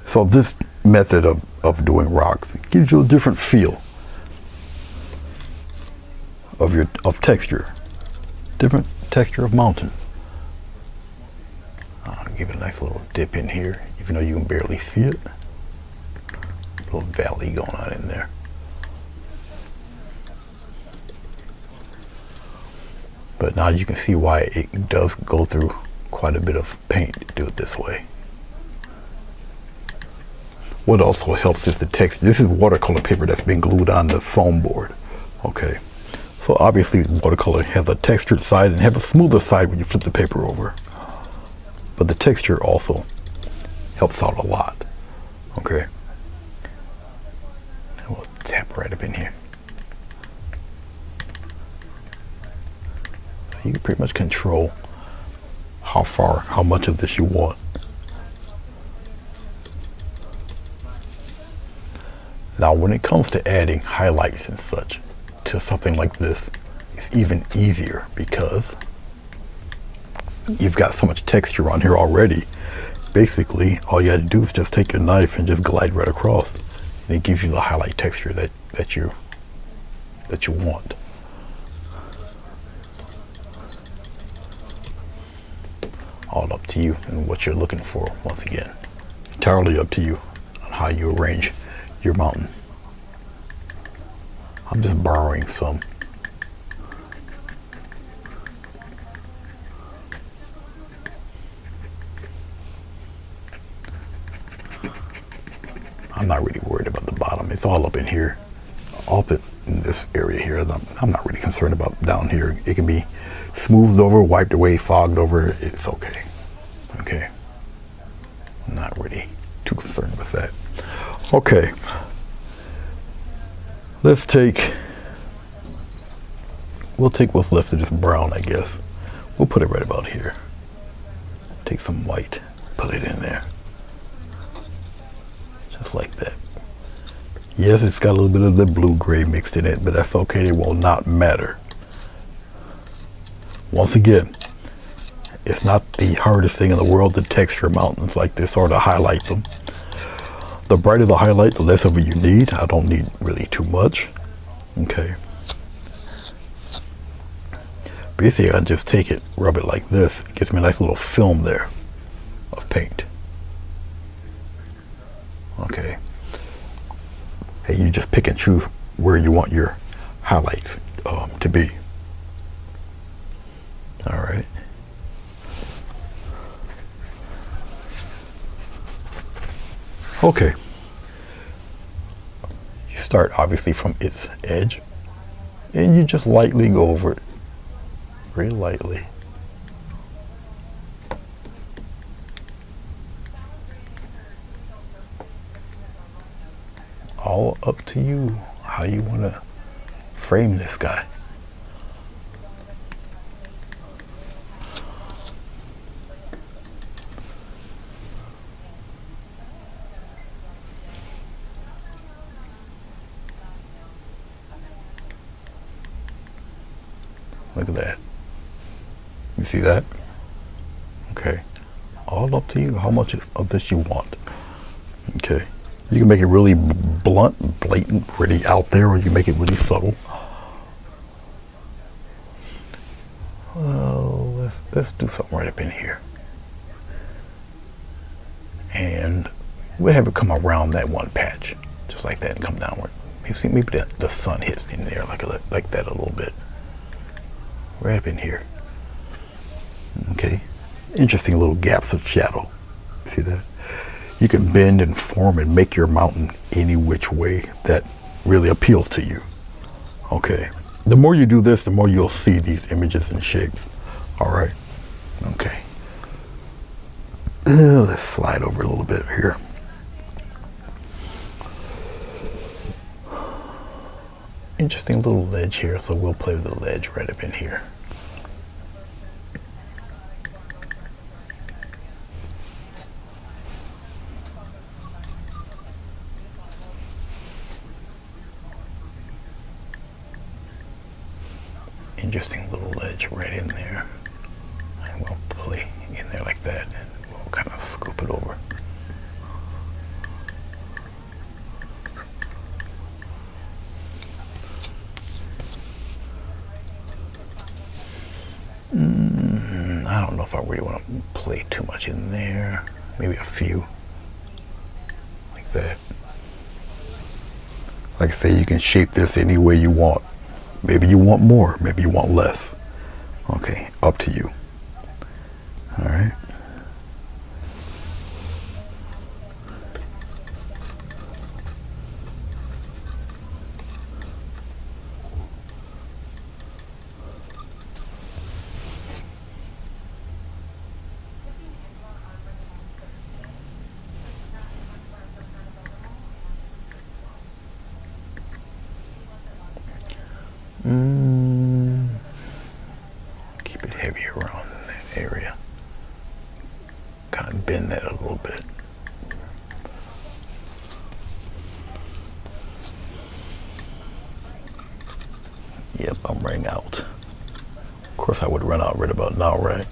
So this, method of doing rocks. It gives you a different feel of texture, different texture of mountains. I'll give it a nice little dip in here, even though you can barely see it. A little valley going on in there. But now you can see why it does go through quite a bit of paint to do it this way. What also helps is the texture. This is watercolor paper that's been glued on the foam board. Okay, so obviously watercolor has a textured side and has a smoother side when you flip the paper over. But the texture also helps out a lot. Okay, and we'll tap right up in here. You can pretty much control how much of this you want. Now, when it comes to adding highlights and such to something like this, it's even easier because you've got so much texture on here already. Basically, all you had to do is just take your knife and just glide right across, and it gives you the highlight texture that you want. All up to you and what you're looking for. Once again, entirely up to you on how you arrange your mountain. I'm just borrowing some. I'm not really worried about the bottom. It's all up in here, all up in this area here. I'm not really concerned about down here. It can be smoothed over, wiped away, fogged over. It's okay. Okay. I'm not really too concerned with that. Okay. We'll take what's left of this brown, I guess. We'll put it right about here. Take some white, put it in there. Just like that. Yes, it's got a little bit of the blue-gray mixed in it, but that's okay. It will not matter. Once again, it's not the hardest thing in the world to texture mountains like this or to highlight them. The brighter the highlight, the less of it you need. I don't need really too much. Okay. Basically, I just take it, rub it like this. It gives me a nice little film there of paint. Okay. And you just pick and choose where you want your highlights to be. All right. Okay. You start obviously from its edge, and you just lightly go over it, very lightly. All up to you how you want to frame this guy. Look at that. You see that? Okay. All up to you how much of this you want. Okay. You can make it really blunt, blatant, really out there, or you can make it really subtle. Well, let's do something right up in here. And we'll have it come around that one patch, just like that, and come downward. Maybe the sun hits in there like that a little bit. Right up in here. Okay. Interesting little gaps of shadow. See that? You can bend and form and make your mountain any which way that really appeals to you. Okay. The more you do this, the more you'll see these images and shapes. All right. Okay. Let's slide over a little bit here. Interesting little ledge here, so we'll play with the ledge right up in here. Interesting little ledge right in there. And we'll play in there like that, and we'll kind of scoop it over. I don't know if I really want to play too much in there. Maybe a few. Like that. Like I say, you can shape this any way you want. Maybe you want more, maybe you want less. Okay, up to you. All right. Keep it heavy around that area. Kind of bend that a little bit. Yep, I'm running out. Of course I would run out right about now, right?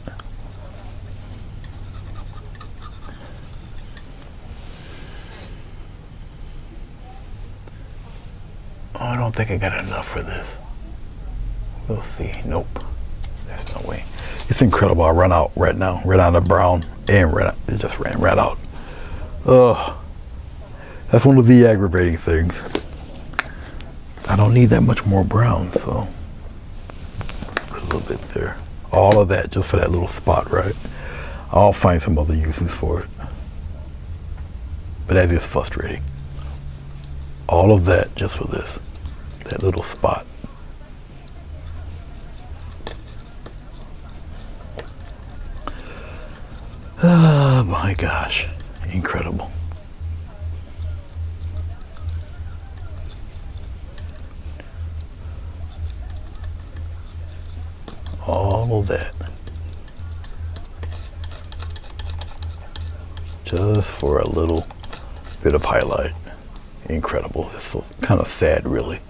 Oh, I don't think I got enough for this. We'll see. Nope. There's no way. It's incredible. I run out right now. Ran out of brown and ran out. It just ran right out. Ugh. That's one of the aggravating things. I don't need that much more brown, so put a little bit there. All of that just for that little spot, right? I'll find some other uses for it. But that is frustrating. All of that just for this. That little spot. Oh my gosh, incredible. All of that. Just for a little bit of highlight. Incredible. It's so kind of sad, really.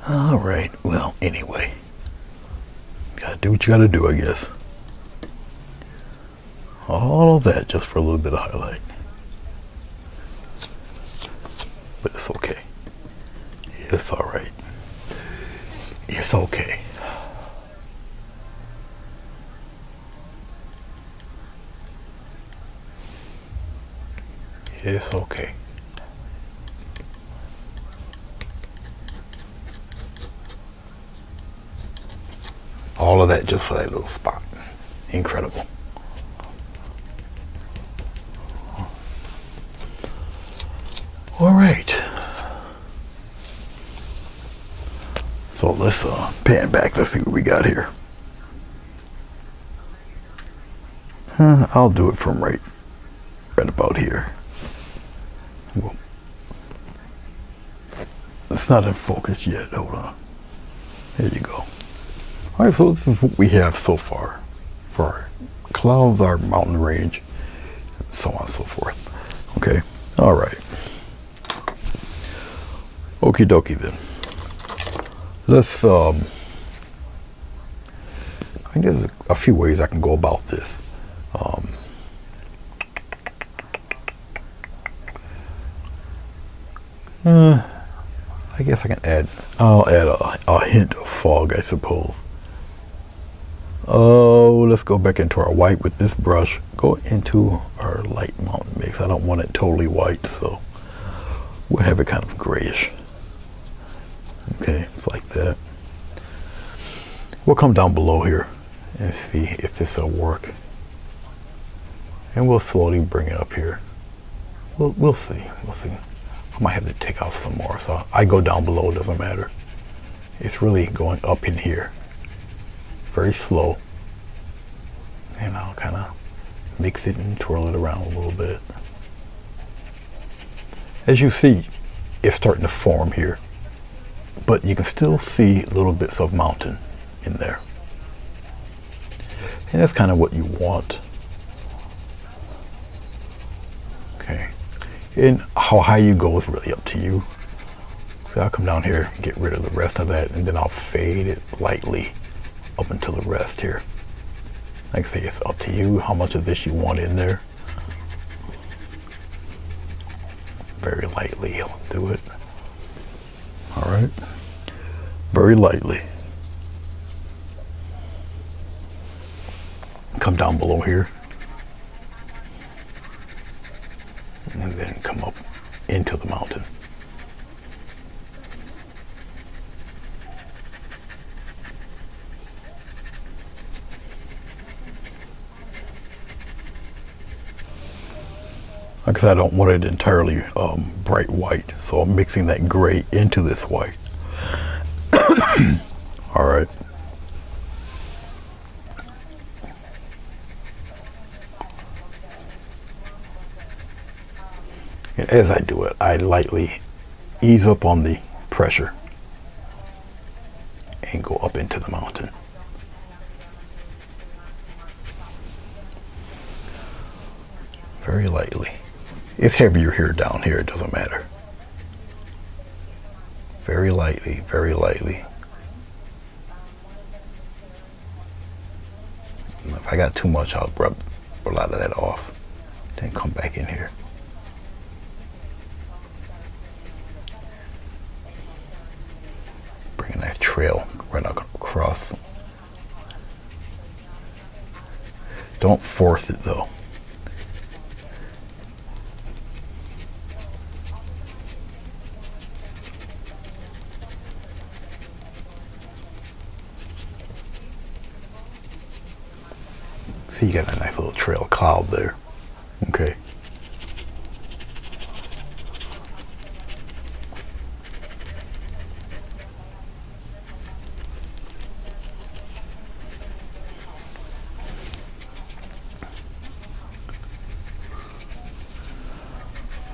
All right, well, anyway. Gotta do what you gotta do, I guess. All of that just for a little bit of highlight. But it's okay. It's all right. It's okay. It's okay. All of that just for that little spot. Incredible. All right. So let's pan back. Let's see what we got here. I'll do it from right about here. Well, it's not in focus yet. Hold on. There you go. All right, so this is what we have so far for our clouds, our mountain range, and so on and so forth. Okay, all right. Okie dokie then. Let's, I think there's a few ways I can go about this. I guess I can I'll add a hint of fog, I suppose. Oh, let's go back into our white with this brush. Go into our light mountain mix. I don't want it totally white, so we'll have it kind of grayish. Okay, it's like that. We'll come down below here and see if this will work. And we'll slowly bring it up here. We'll see. We'll see. I might have to take out some more, so I go down below, it doesn't matter. It's really going up in here. Very slow. And I'll kind of mix it and twirl it around a little bit. As you see, it's starting to form here. But you can still see little bits of mountain in there. And that's kind of what you want. Okay. And how high you go is really up to you. So I'll come down here and get rid of the rest of that, and then I'll fade it lightly up until the rest here. Like I say, it's up to you how much of this you want in there. Very lightly I'll do it. All right. Very very lightly. Come down below here. And then come up into the mountain. Because I don't want it entirely bright white, so I'm mixing that gray into this white. All right. And as I do it, I lightly ease up on the pressure and go up into the mountain. Very lightly. It's heavier here down here, it doesn't matter. Very lightly, very lightly. If I got too much, I'll rub a lot of that off. Then come back in here. Bring a nice trail right across. Don't force it though. See, you got a nice little trail cloud there. Okay.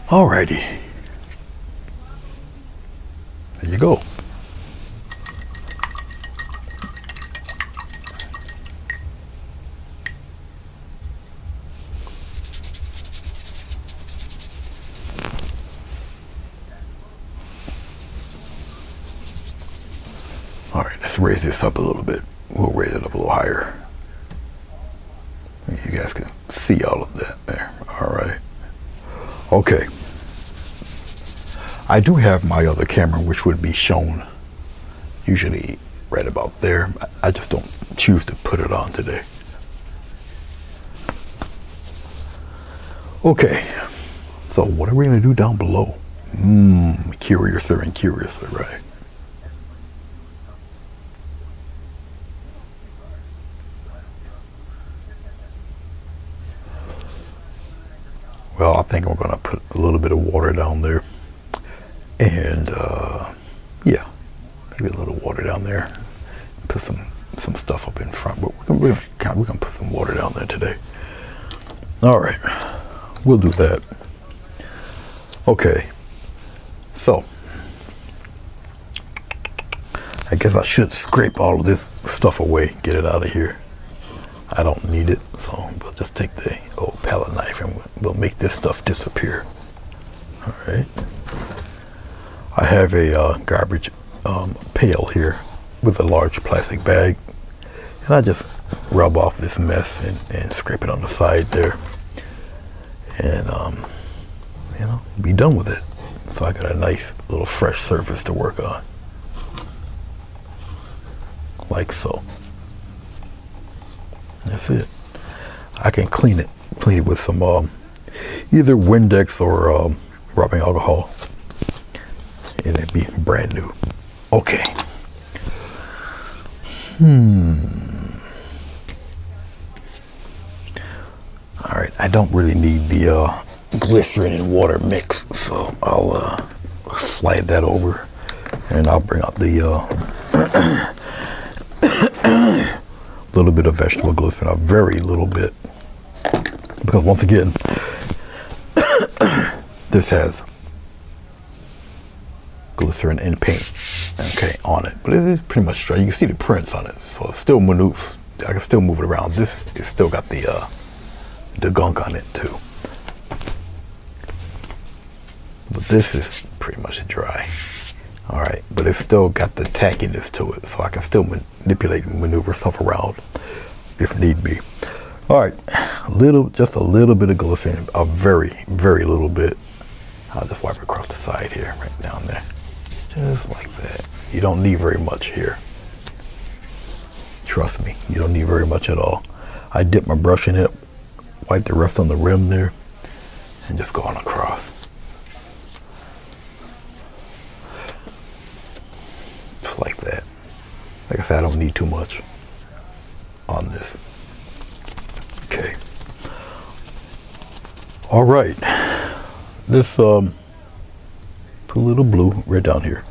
Alrighty. There you go. Let's raise this up a little bit. We'll raise it up a little higher. You guys can see all of that there. All right. Okay. I do have my other camera, which would be shown usually right about there. I just don't choose to put it on today. Okay. So what are we going to do down below? Curiouser and curiouser, right? Well, I think we're going to put a little bit of water down there. And, yeah, maybe a little water down there. Put some stuff up in front. But we're gonna put some water down there today. All right. We'll do that. Okay. So, I guess I should scrape all of this stuff away. Get it out of here. I don't need it, so we'll just take the old palette knife and we'll make this stuff disappear. All right. I have a garbage pail here with a large plastic bag, and I just rub off this mess and scrape it on the side there, and you know, be done with it. So I got a nice little fresh surface to work on, like so. That's it. I can clean it with some either Windex or rubbing alcohol, and it'd be brand new. Okay. All right. I don't really need the glycerin and water mix, so I'll slide that over, and I'll bring out the little bit of vegetable glycerin, a very little bit, because once again, this has glycerin and paint, okay, on it, but it is pretty much dry. You can see the prints on it, so it still moves. I can still move it around. This is still got the gunk on it too, but this is pretty much dry. All right, but it's still got the tackiness to it, so I can still manipulate and maneuver stuff around if need be. All right, just a little bit of glycerin, a very, very little bit. I'll just wipe it across the side here, right down there, Just like that. You don't need very much here. Trust me, you don't need very much at all. I dip my brush in it, wipe the rest on the rim there, and just go on across. Just like that. Like I said, I don't need too much on this. Okay. All right. This put a little blue right down here.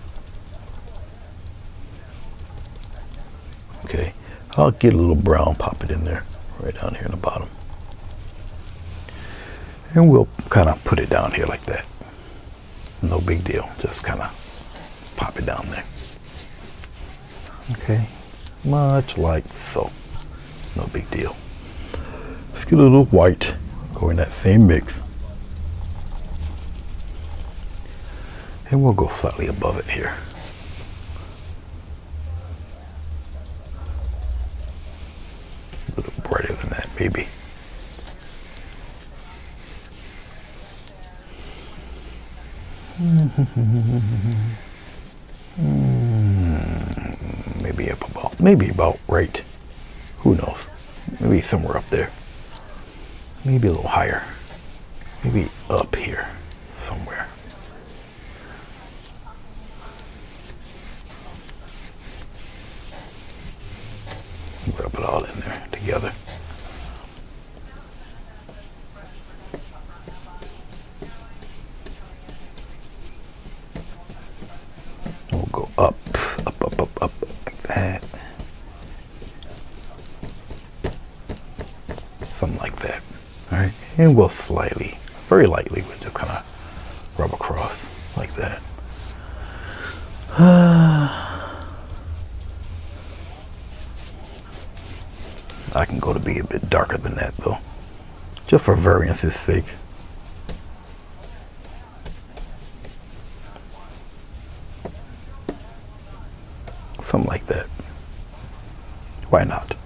Okay. I'll get a little brown, pop it in there, right down here in the bottom. And we'll kind of put it down here like that. No big deal. Just kind of pop it down there. Okay. Much like so. No big deal. Let's get a little white. Go in that same mix. And we'll go slightly above it here. A little brighter than that, maybe. Maybe about right. Who knows? Maybe somewhere up there. Maybe a little higher. Maybe up here somewhere. Rub it all in there together. We'll go up, up, up, up, up, like that. Something like that. All right, and we'll slightly, very lightly, we'll just kind of rub across like that. I can go to be a bit darker than that though, just for variance's sake. Something like that. Why not?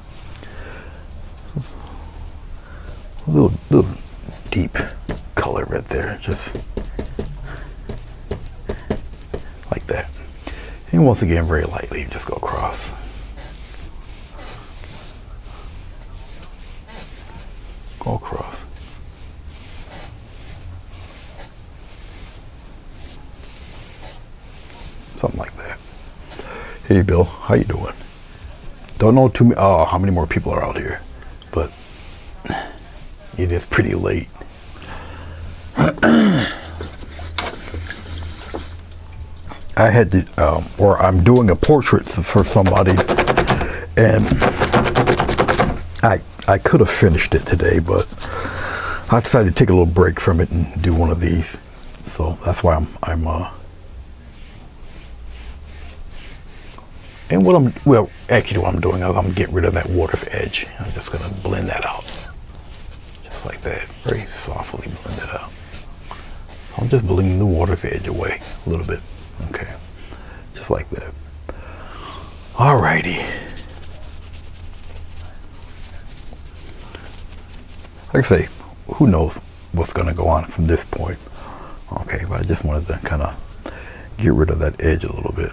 A little deep color right there, just like that. And once again, very lightly, just go across. Go across. Something like that. Hey Bill, how you doing? Don't know how many more people are out here, but it is pretty late. I had to, or I'm doing a portrait for somebody, and I could have finished it today, but I decided to take a little break from it and do one of these. So that's why and what I'm doing is I'm getting rid of that water's edge. I'm just gonna blend that out. Just like that, very softly blend it out. I'm just blending the water's edge away a little bit. Okay, just like that. Alrighty. Like I say, who knows what's gonna go on from this point. Okay, but I just wanted to kind of get rid of that edge a little bit.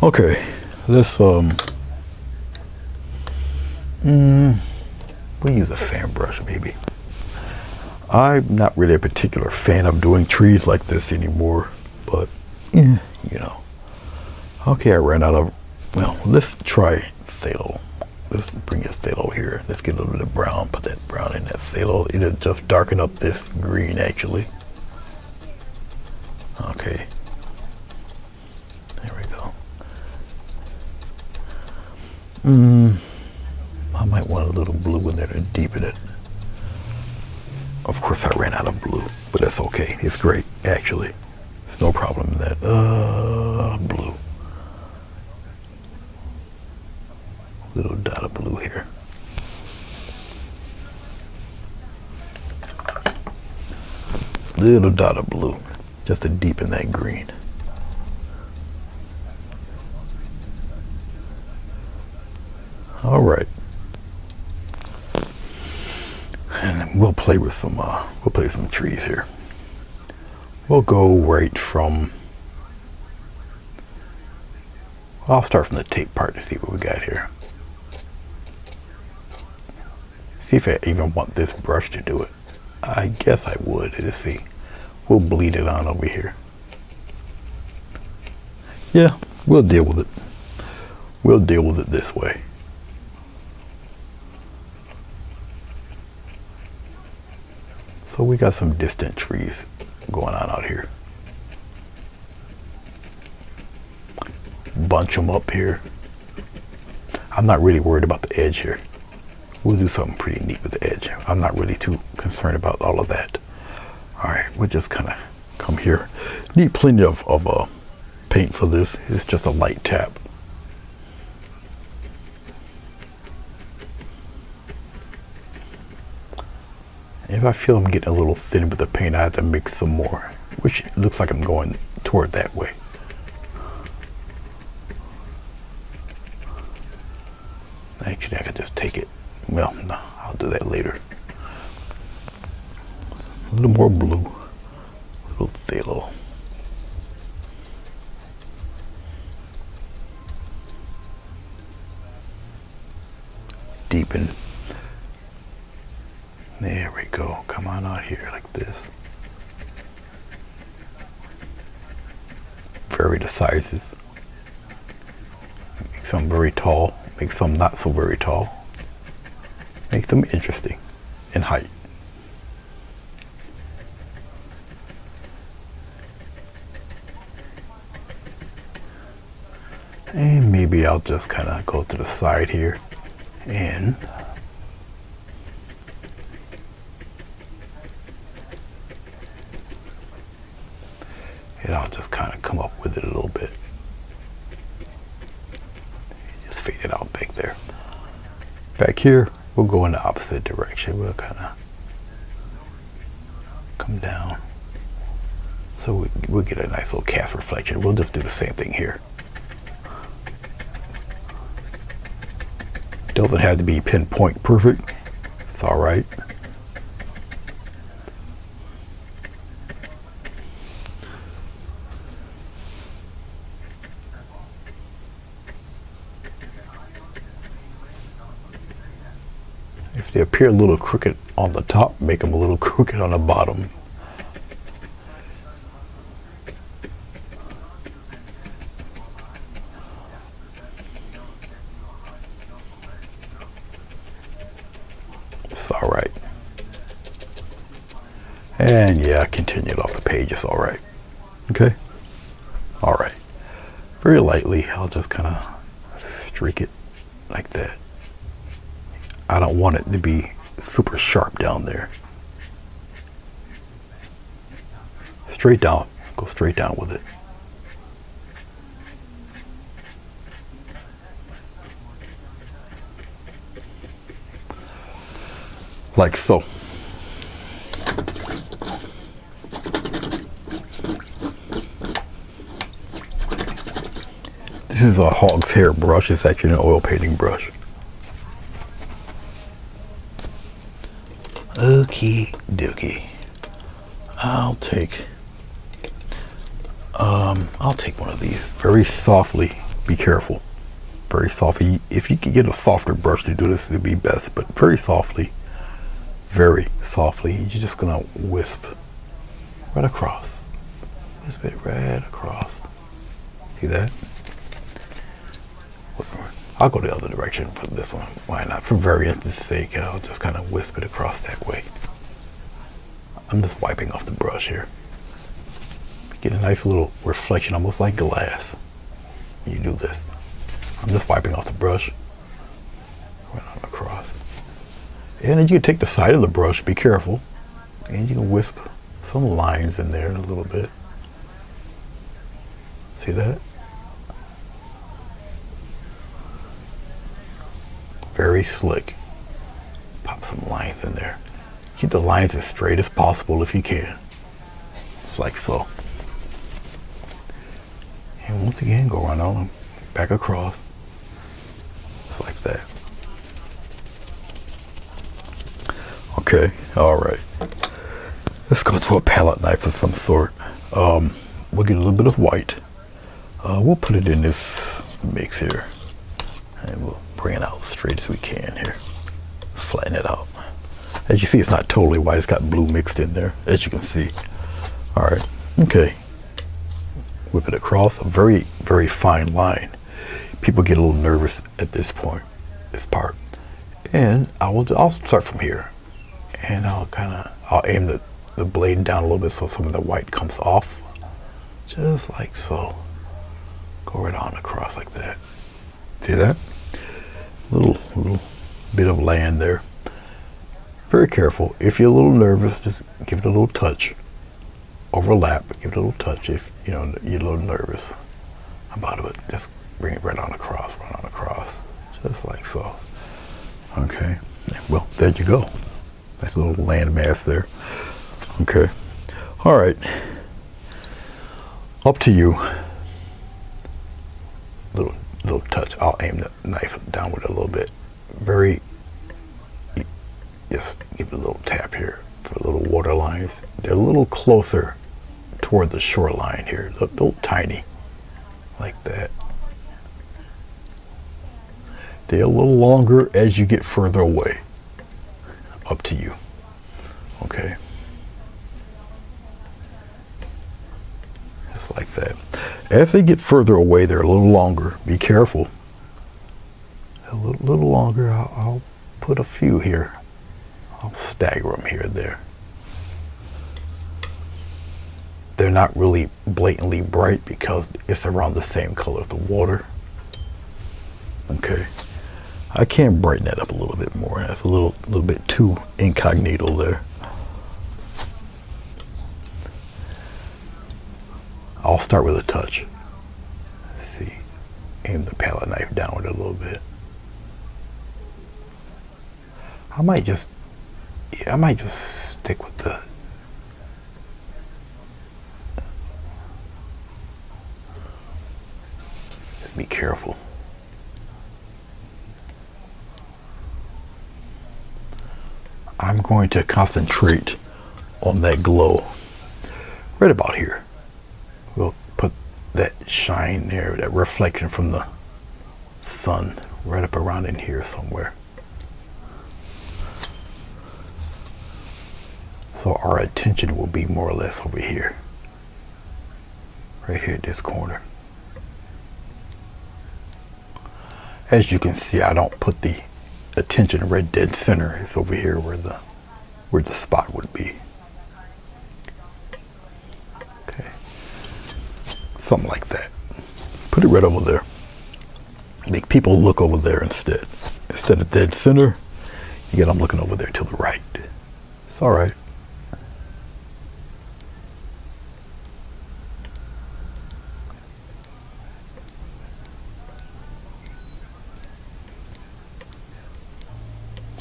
Okay, let's we'll use a fan brush maybe. I'm not really a particular fan of doing trees like this anymore, but you know. Okay, I ran out of, well, let's try phthalo. Let's bring this phthalo here. Let's get a little bit of brown, put that brown in that phthalo. It'll just darken up this green actually. Okay. There we go. I might want a little blue in there to deepen it. Of course I ran out of blue, but that's okay. It's great, actually. There's no problem in that. Blue. Little dot of blue here. Little dot of blue, just to deepen that green. All right. And we'll play with some trees here. We'll go right from I'll start from the tape part to see what we got here. See if I even want this brush to do it. I guess I would. Let's see. We'll bleed it on over here. Yeah, we'll deal with it. We'll deal with it this way. So we got some distant trees going on out here. Bunch them up here. I'm not really worried about the edge here. We'll do something pretty neat with the edge. I'm not really too concerned about all of that. All right, we'll just kind of come here. Need plenty of paint for this. It's just a light tap. If I feel I'm getting a little thin with the paint, I have to mix some more, which looks like I'm going toward that way. Actually, I could just take it. Well, no, I'll do that later. A little more blue, a little phthalo. Deepen. There we go. Come on out here like this. Vary the sizes. Make some very tall. Make some not so very tall. Make them interesting in height. And maybe I'll just kind of go to the side here and I'll just kind of come up with it a little bit. Just fade it out back there. Back here, we'll go in the opposite direction. We'll kind of come down. So we'll get a nice little cast reflection. We'll just do the same thing here. Doesn't have to be pinpoint perfect. It's all right. If they appear a little crooked on the top, make them a little crooked on the bottom. It's all right. And yeah, continue it off the page. It's all right. Okay. All right. Very lightly, I'll just kind of streak it like that. I don't want it to be super sharp down there. Straight down. Go straight down with it. Like so. This is a hog's hair brush. It's actually an oil painting brush. Okie dokie. I'll take one of these very softly. Be careful. Very softly. If you could get a softer brush to do this, it'd be best. But very softly. Very softly. You're just gonna wisp right across. Wisp it right across. See that? I'll go the other direction for this one. Why not? For variance's sake, I'll just kind of wisp it across that way. I'm just wiping off the brush here. Get a nice little reflection, almost like glass. When you do this. I'm just wiping off the brush. Right on across. And then you can take the side of the brush, be careful. And you can wisp some lines in there a little bit. See that? Very slick. Pop some lines in there. Keep the lines as straight as possible if you can. It's like so. And once again, go right on back across. Just like that. Okay, all right. Let's go to a palette knife of some sort. We'll get a little bit of white. We'll put it in this mix here. And we'll bring it out straight as we can here. Flatten it out. As you see, it's not totally white. It's got blue mixed in there, as you can see. All right, okay. Whip it across, a very, very fine line. People get a little nervous at this point, this part. And I'll start from here. And I'll aim the blade down a little bit so some of the white comes off. Just like so. Go right on across like that. See that? Little bit of land there. Very careful. If you're a little nervous, just give it a little touch. Overlap, give it a little touch if you're a little nervous about it. Just bring it right on across, just like so. Okay. Well, there you go. Nice little land mass there. Okay. All right. Up to you. Little touch. I'll aim the knife downward a little bit. Just give it a little tap here for little water lines. They're a little closer toward the shoreline here. Little tiny, like that. They're a little longer as you get further away. Up to you. Okay. Just like that. As they get further away, they're a little longer. Be careful. A little longer. I'll put a few here. I'll stagger them here and there. They're not really blatantly bright because it's around the same color as the water. Okay. I can brighten that up a little bit more. That's a little bit too incognito there. I'll start with a touch. Let's see. Aim the palette knife downward a little bit. I might just stick with the just be careful. I'm going to concentrate on that glow right about here. We'll put that shine there, that reflection from the sun right up around in here somewhere. So our attention will be more or less over here. Right here at this corner. As you can see, I don't put the attention right dead center. It's over here where the spot would be. Okay. Something like that. Put it right over there. Make people look over there instead. Instead of dead center, you get them looking over there to the right. It's all right.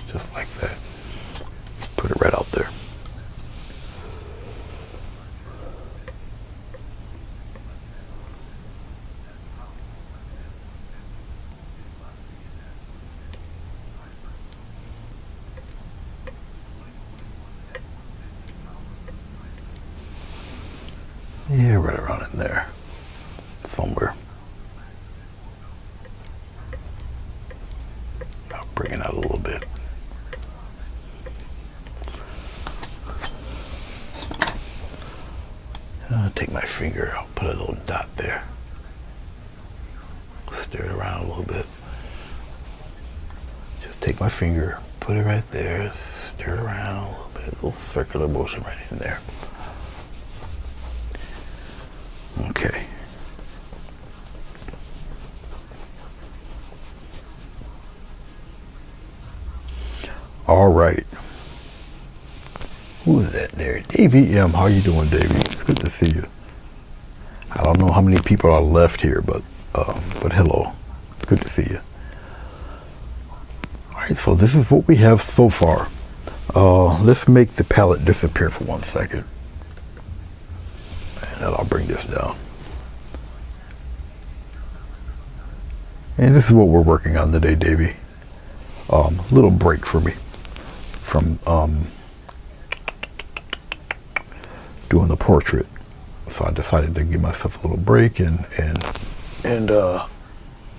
Just like that. Put it right out there. Yeah, right around in there. Somewhere. I'll bring it out a little bit. I'll take my finger, I'll put a little dot there. Stir it around a little bit. Just take my finger, put it right there, stir it around a little bit, a little circular motion right in there. Okay. All right. Who is that there? Davey M. How you doing, Davey? It's good to see you. I don't know how many people are left here, but hello. It's good to see you. All right, so this is what we have so far. Let's make the palette disappear for 1 second. And then I'll bring this down. And this is what we're working on today, Davey. Little break for me from doing the portrait, so I decided to give myself a little break and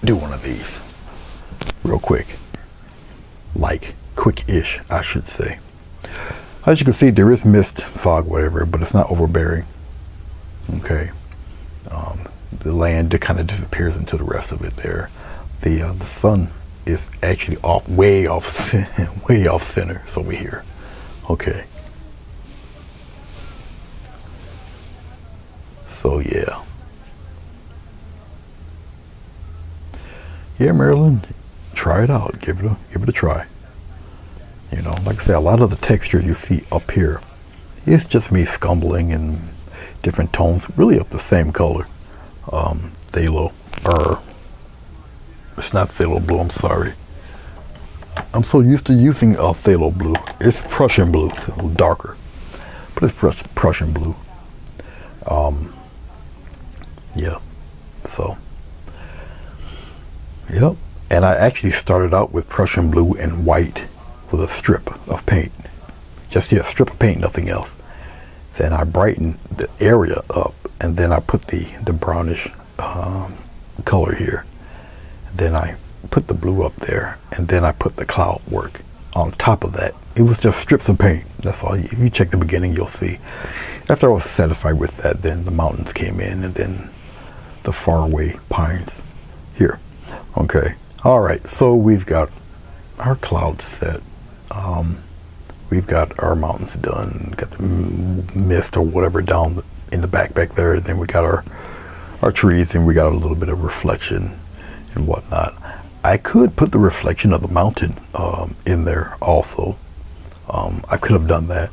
do one of these real quick. Like, quick-ish, I should say. As you can see, there is mist, fog, whatever, but it's not overbearing. Okay. The land kind of disappears into the rest of it there. The sun is actually way off center. It's over here. Okay. So yeah. Yeah, Marilyn, try it out. Give it a try. You know, like I say, a lot of the texture you see up here, it's just me scumbling in different tones, really of the same color. Phthalo, or it's not phthalo blue, I'm sorry. I'm so used to using phthalo blue. It's Prussian blue, it's a little darker, but it's Prussian blue. Yeah, so, yep. And I actually started out with Prussian blue and white with a strip of paint. Just a strip of paint, nothing else. Then I brightened the area up, and then I put the brownish color here. Then I put the blue up there, and then I put the cloud work on top of that. It was just strips of paint. That's all. If you check the beginning, you'll see. After I was satisfied with that, then the mountains came in, and then the faraway pines here. Okay. All right. So we've got our clouds set. We've got our mountains done. Got the mist or whatever down in the back there. And then we got our trees, and we got a little bit of reflection and whatnot. I could put the reflection of the mountain in there also. I could have done that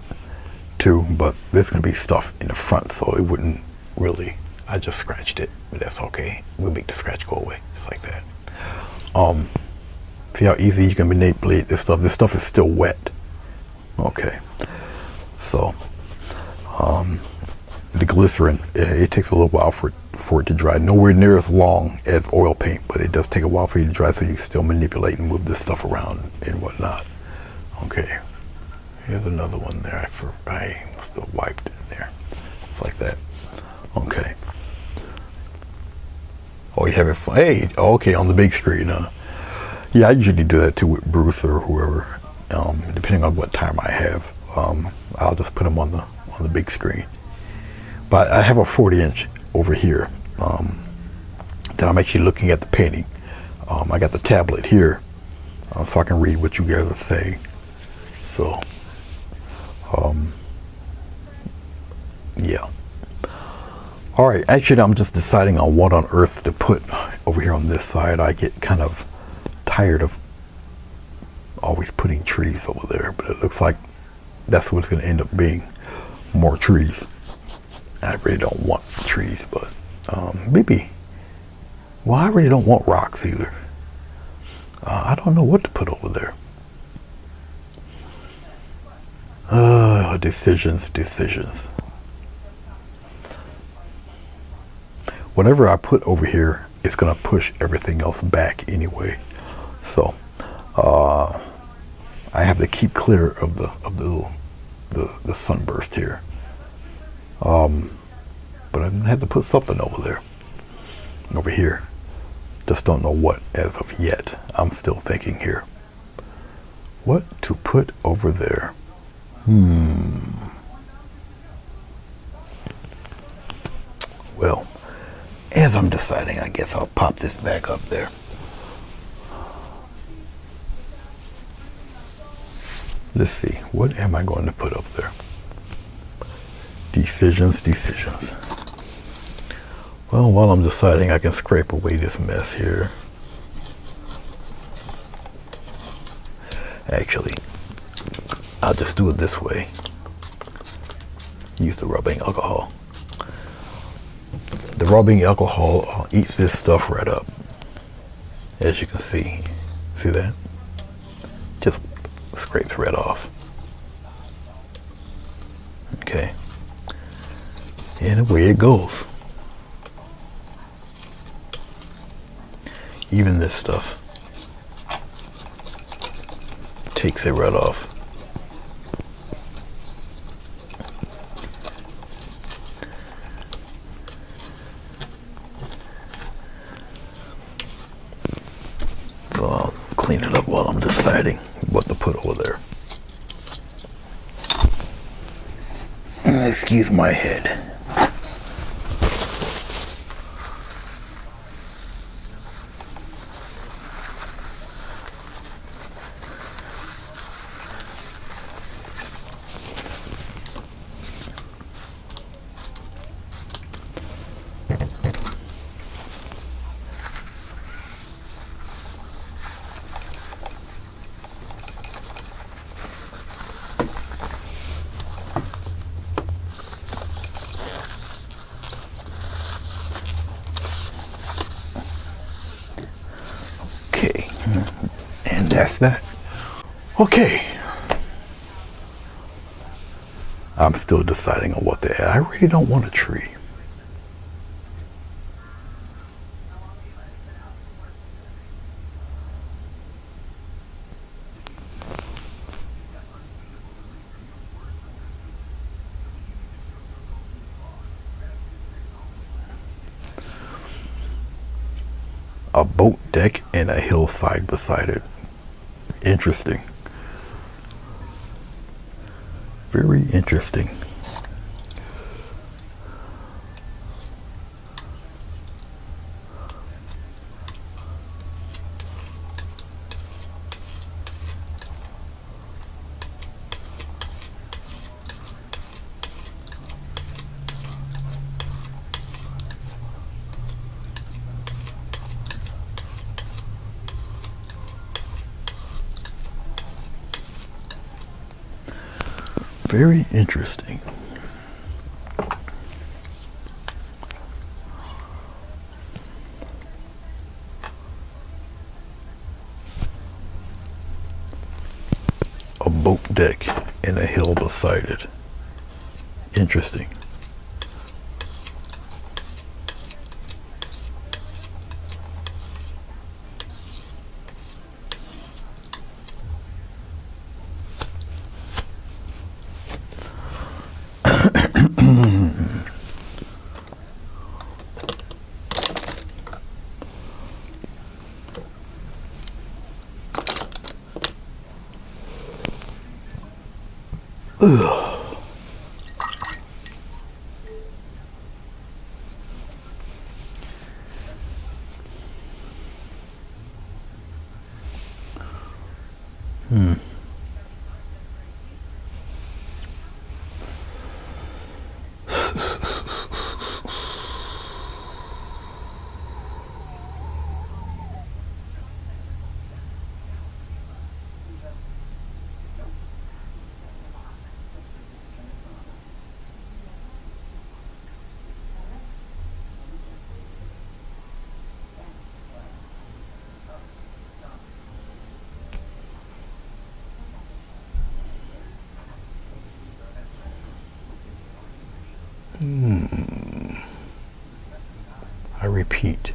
too, but there's going to be stuff in the front, so it wouldn't really. I just scratched it, but that's okay. We'll make the scratch go away, just like that. See how easy you can manipulate this stuff. This stuff is still wet. Okay, so the glycerin, it takes a little while for it to dry. Nowhere near as long as oil paint, but it does take a while for you to dry, so you can still manipulate and move this stuff around and whatnot. Okay, here's another one there. I must have wiped it in there. It's like that. Okay. Oh, you have it. Hey, okay, on the big screen. Yeah, I usually do that too with Bruce or whoever. Depending on what time I have, I'll just put them on the big screen. But I have a 40-inch over here that I'm actually looking at the painting. I got the tablet here, so I can read what you guys are saying. So, yeah. All right. Actually, I'm just deciding on what on earth to put over here on this side. I get kind of tired of always putting trees over there, but it looks like that's what it's going to end up being, more trees. I really don't want trees, but maybe, well, I really don't want rocks either. I don't know what to put over there. Decisions. Whatever I put over here, it's going to push everything else back anyway. So, I have to keep clear of the sunburst here. But I had to put something over here. Just don't know what as of yet. I'm still thinking here. What to put over there? Well, as I'm deciding, I guess I'll pop this back up there. Let's see, what am I going to put up there? Decisions. Well, while I'm deciding, I can scrape away this mess here. Actually, I'll just do it this way. Use the rubbing alcohol. The rubbing alcohol eats this stuff right up. As you can see. See that? Just scrapes right off. Okay. And away it goes. Even this stuff takes it right off. clean it up while I'm deciding what to put over there. Excuse my head. Okay, and that's that. Okay, I'm still deciding on what to add. I really don't want a tree. A boat deck and a hillside beside it. Interesting. Very interesting. Very interesting. A boat deck and a hill beside it. Interesting. Ugh. I repeat.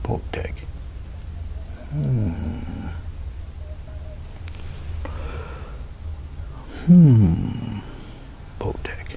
Boat deck. Boat deck.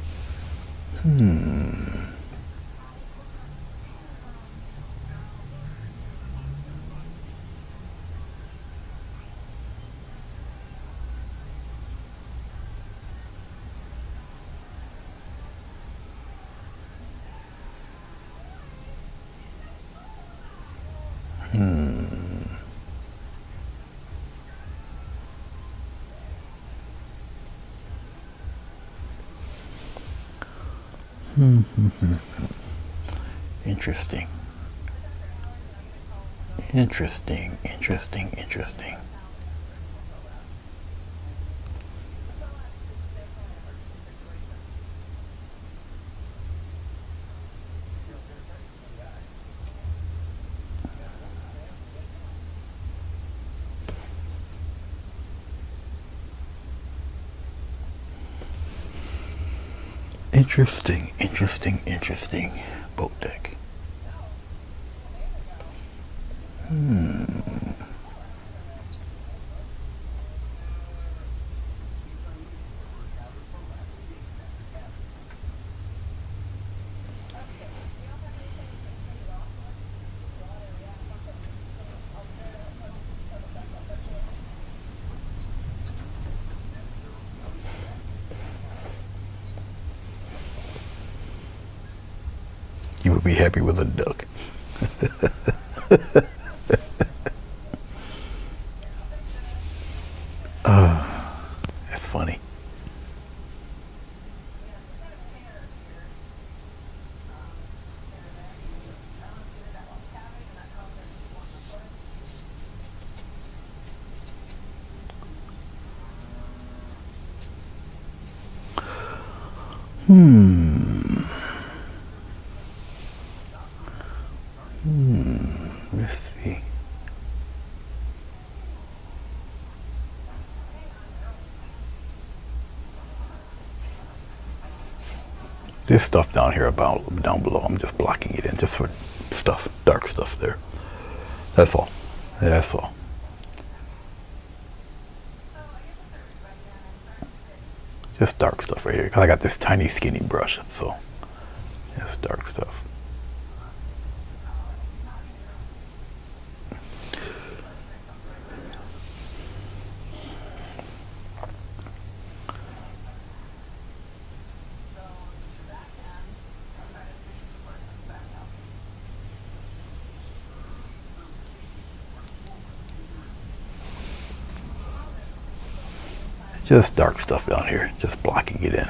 Interesting. Interesting, interesting, interesting. Interesting, interesting, interesting boat deck. You would be happy with a duck. That's funny. Let's see. This stuff down here down below, I'm just blocking it in just for stuff, dark stuff there. That's all. That's all. Just dark stuff right here. 'Cause I got this tiny skinny brush, so just dark stuff. Just dark stuff down here, just blocking it in.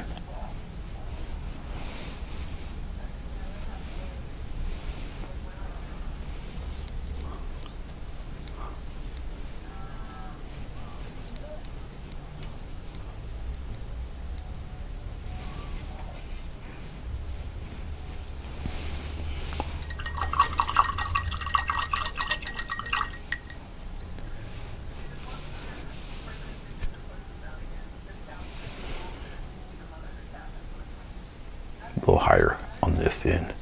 A little higher on this end.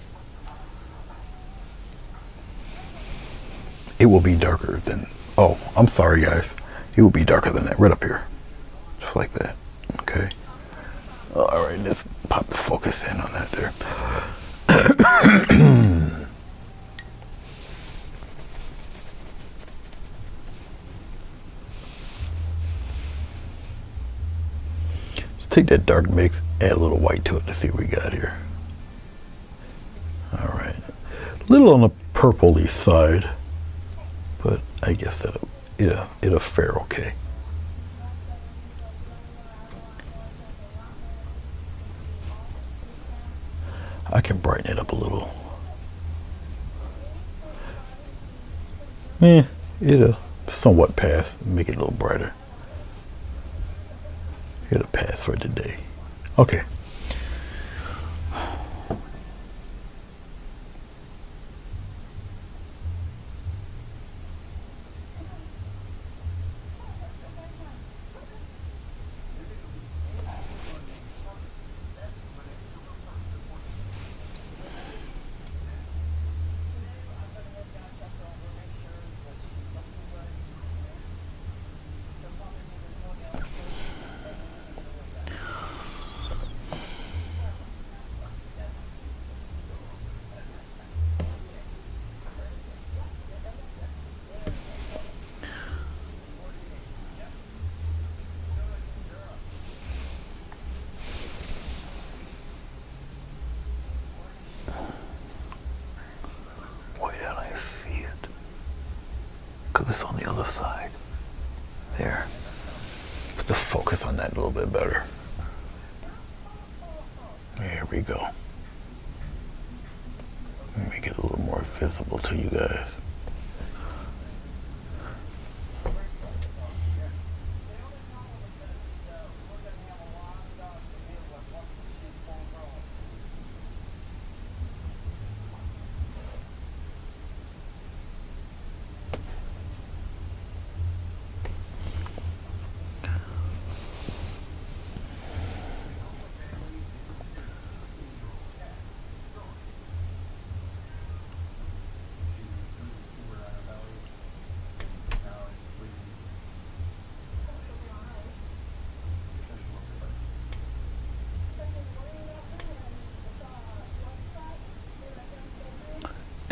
It will be darker than, oh, I'm sorry guys. It will be darker than that, right up here. Just like that, okay? All right, let's pop the focus in on that there. Take that dark mix, add a little white to it to see what we got here. All right, a little on the purpley side, but I guess it'll fare okay. I can brighten it up a little. It'll somewhat pass, make it a little brighter. It'll pass for today. Okay. Because it's on the other side. There. Put the focus on that a little bit better. There we go. Make it a little more visible to you guys.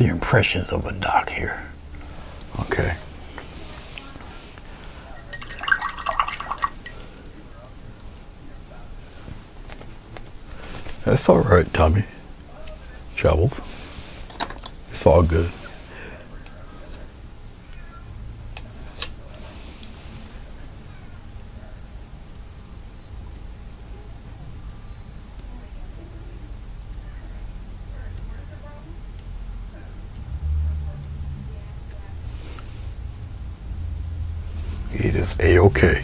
the impressions of a dock here. Okay. That's all right, Tommy. Travels. It's all good. It is A-okay.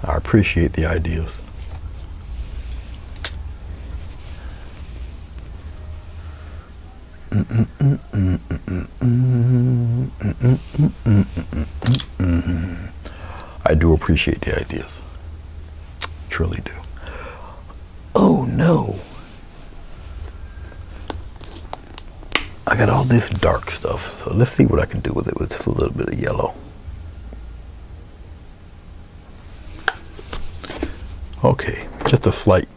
I appreciate the ideas. I do appreciate the ideas. Truly do. Oh no. I got all this dark stuff, so let's see what I can do with it with just a little bit of yellow. Okay, just a slight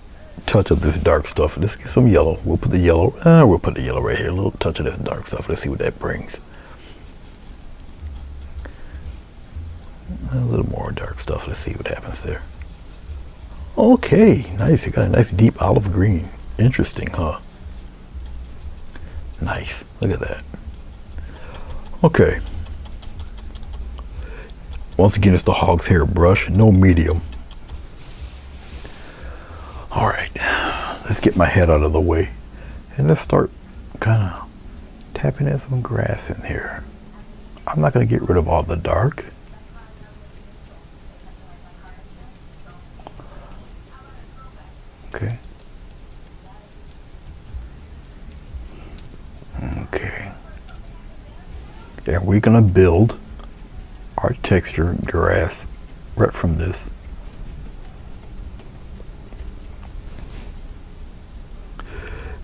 touch of this dark stuff. Let's get some yellow. We'll put the yellow. We'll put the yellow right here. A little touch of this dark stuff. Let's see what that brings. A little more dark stuff. Let's see what happens there. Okay, nice. You got a nice deep olive green. Interesting, huh? Nice. Look at that. Okay. Once again, it's the hog's hair brush. No medium. All right, let's get my head out of the way and let's start kind of tapping in some grass in here. I'm not going to get rid of all the dark. Okay. Okay. And we're going to build our texture grass right from this.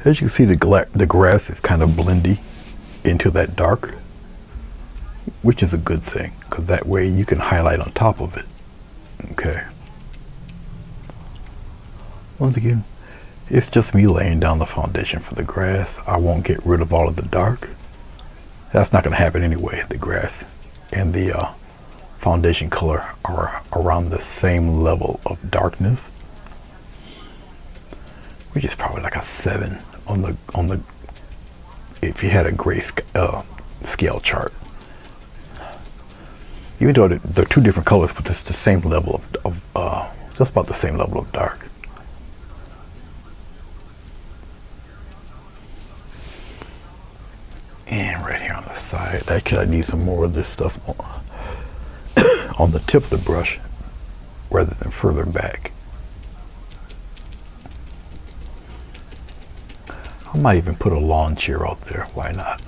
As you can see, the grass is kind of blendy into that dark, which is a good thing, because that way you can highlight on top of it. Okay. Once again, it's just me laying down the foundation for the grass. I won't get rid of all of the dark. That's not going to happen anyway. The grass and the foundation color are around the same level of darkness, which is probably like a 7 on the if you had a grayscale chart. Even though they're two different colors, but it's the same level of just about the same level of dark. And right here on the side, actually I need some more of this stuff on the tip of the brush rather than further back. I might even put a lawn chair out there. Why not?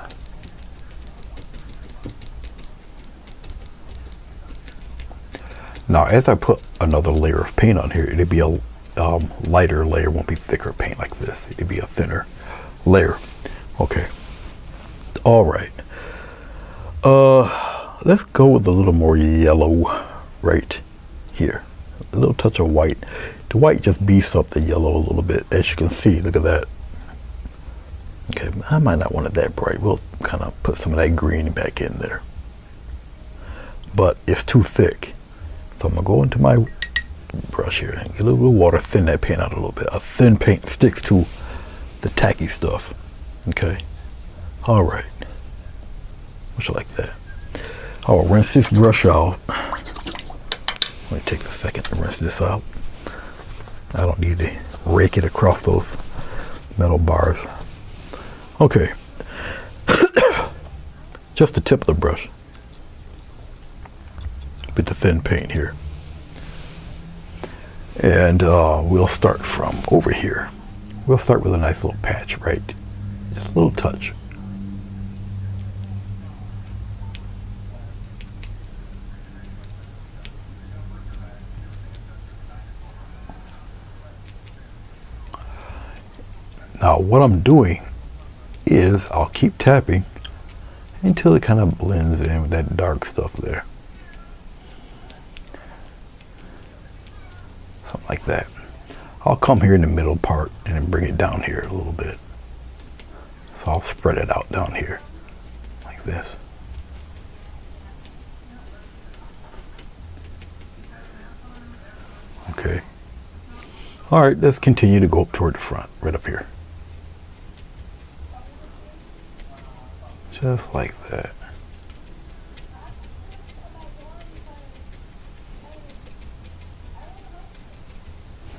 Now, as I put another layer of paint on here, it'll be a lighter layer. Won't be thicker paint like this. It'll be a thinner layer. Okay. All right. Let's go with a little more yellow right here. A little touch of white. The white just beefs up the yellow a little bit, as you can see. Look at that. Okay, I might not want it that bright. We'll kind of put some of that green back in there. But it's too thick. So I'm going to go into my brush here and get a little water, thin that paint out a little bit. A thin paint sticks to the tacky stuff. Okay. All right. Much like that. I'll rinse this brush out. Let me take a second to rinse this out. I don't need to rake it across those metal bars. Okay. Just the tip of the brush. With the thin paint here. And we'll start from over here. We'll start with a nice little patch, right? Just a little touch. Now what I'm doing is I'll keep tapping until it kind of blends in with that dark stuff there. Something like that. I'll come here in the middle part and then bring it down here a little bit. So I'll spread it out down here like this. Okay. All right, let's continue to go up toward the front, right up here. Just like that.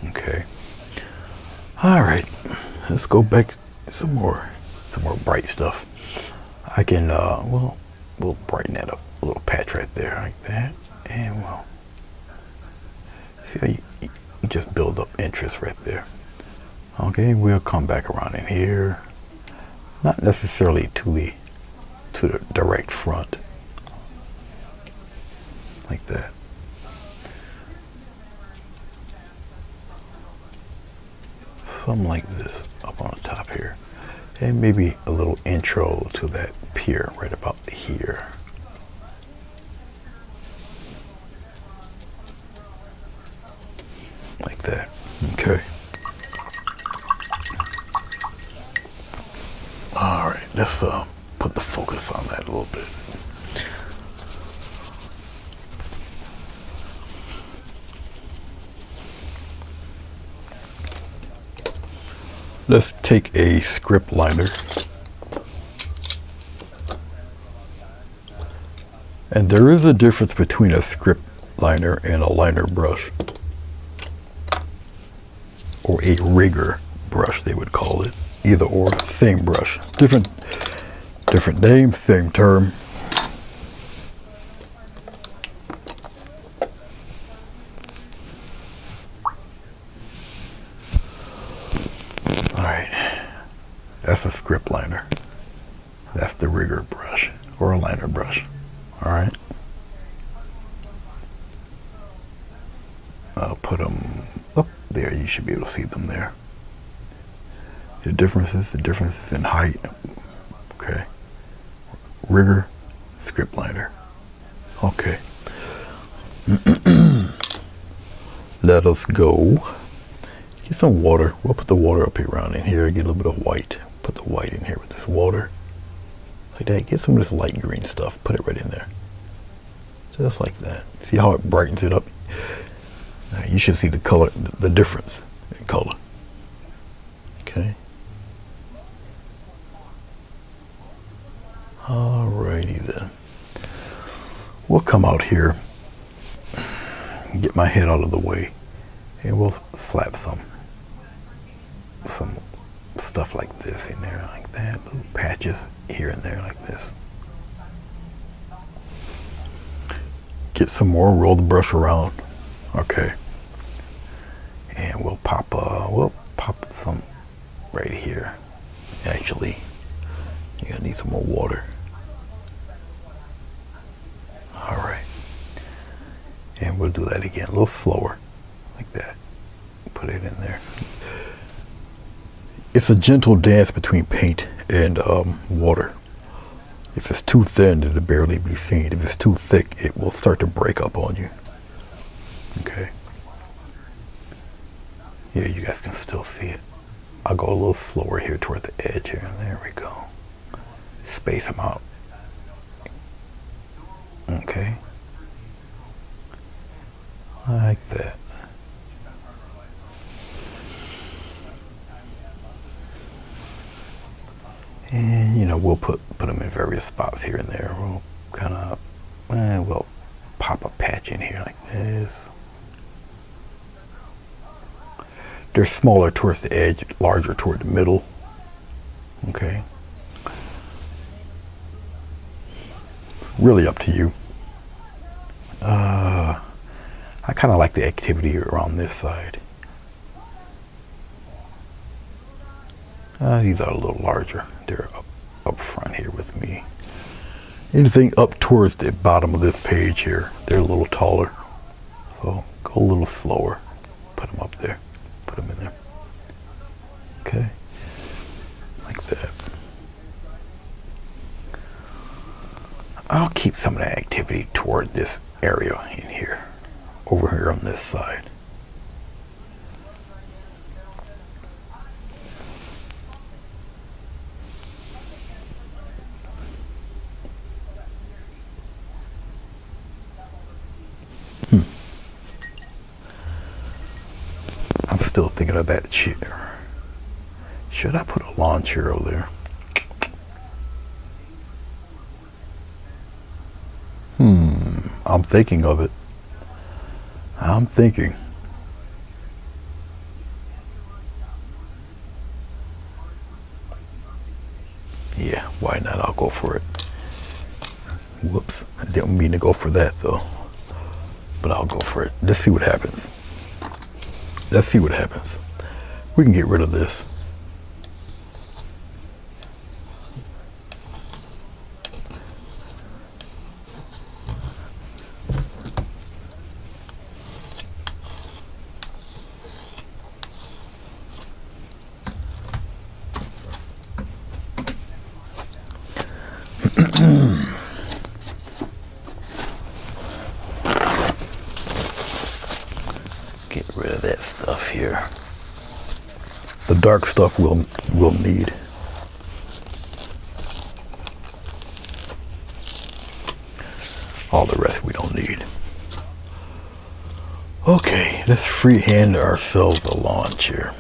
Okay. All right, let's go back some more bright stuff. I can, we'll brighten that up a little patch right there like that. And we'll see how you just build up interest right there. Okay, we'll come back around in here. Not necessarily to the direct front. Like that. Something like this up on the top here. And maybe a little intro to that pier right about here. Like that. Okay. All right, let's put the focus on that a little bit. Let's take a script liner and there is a difference between a script liner and a liner brush, or a rigger brush they would call it. Either or, same brush, different name, same term. That's a script liner. That's the rigger brush or a liner brush. All right. I'll put them up there. You should be able to see them there. The differences in height. Okay. Rigger, script liner. Okay. Let us go. Get some water. We'll put the water up here around in here. Get a little bit of white. Put the white in here with this water. Like that. Get some of this light green stuff. Put it right in there. Just like that. See how it brightens it up? Now you should see the color, the difference in color. Okay. Alrighty then. We'll come out here. Get my head out of the way. And we'll slap some stuff like this in there, like that, little patches here and there like this. Get some more, roll the brush around. Okay. And we'll pop some right here. Actually, you're gonna need some more water. All right. And we'll do that again, a little slower, like that. Put it in there. It's a gentle dance between paint and water. If it's too thin, it'll barely be seen. If it's too thick, it will start to break up on you. Okay. Yeah, you guys can still see it. I'll go a little slower here toward the edge here. There we go. Space them out. Okay. Like that. And you know, we'll put them in various spots here and there. We'll kind of, we'll pop a patch in here like this. They're smaller towards the edge, larger toward the middle. Okay. It's really up to you. I kind of like the activity around this side. These are a little larger. They're up front here with me. Anything up towards the bottom of this page here, they're a little taller. So go a little slower. Put them up there. Put them in there. Okay. Like that. I'll keep some of that activity toward this area in here. Over here on this side. still thinking of that chair. Should I put a lawn chair over there? I'm thinking of it. I'm thinking. Yeah, why not? I'll go for it. Whoops, I didn't mean to go for that though. But I'll go for it. Let's see what happens. Let's see what happens. We can get rid of this. Get rid of that stuff here. The dark stuff we'll need. All the rest we don't need. Okay, let's freehand ourselves a lawn chair.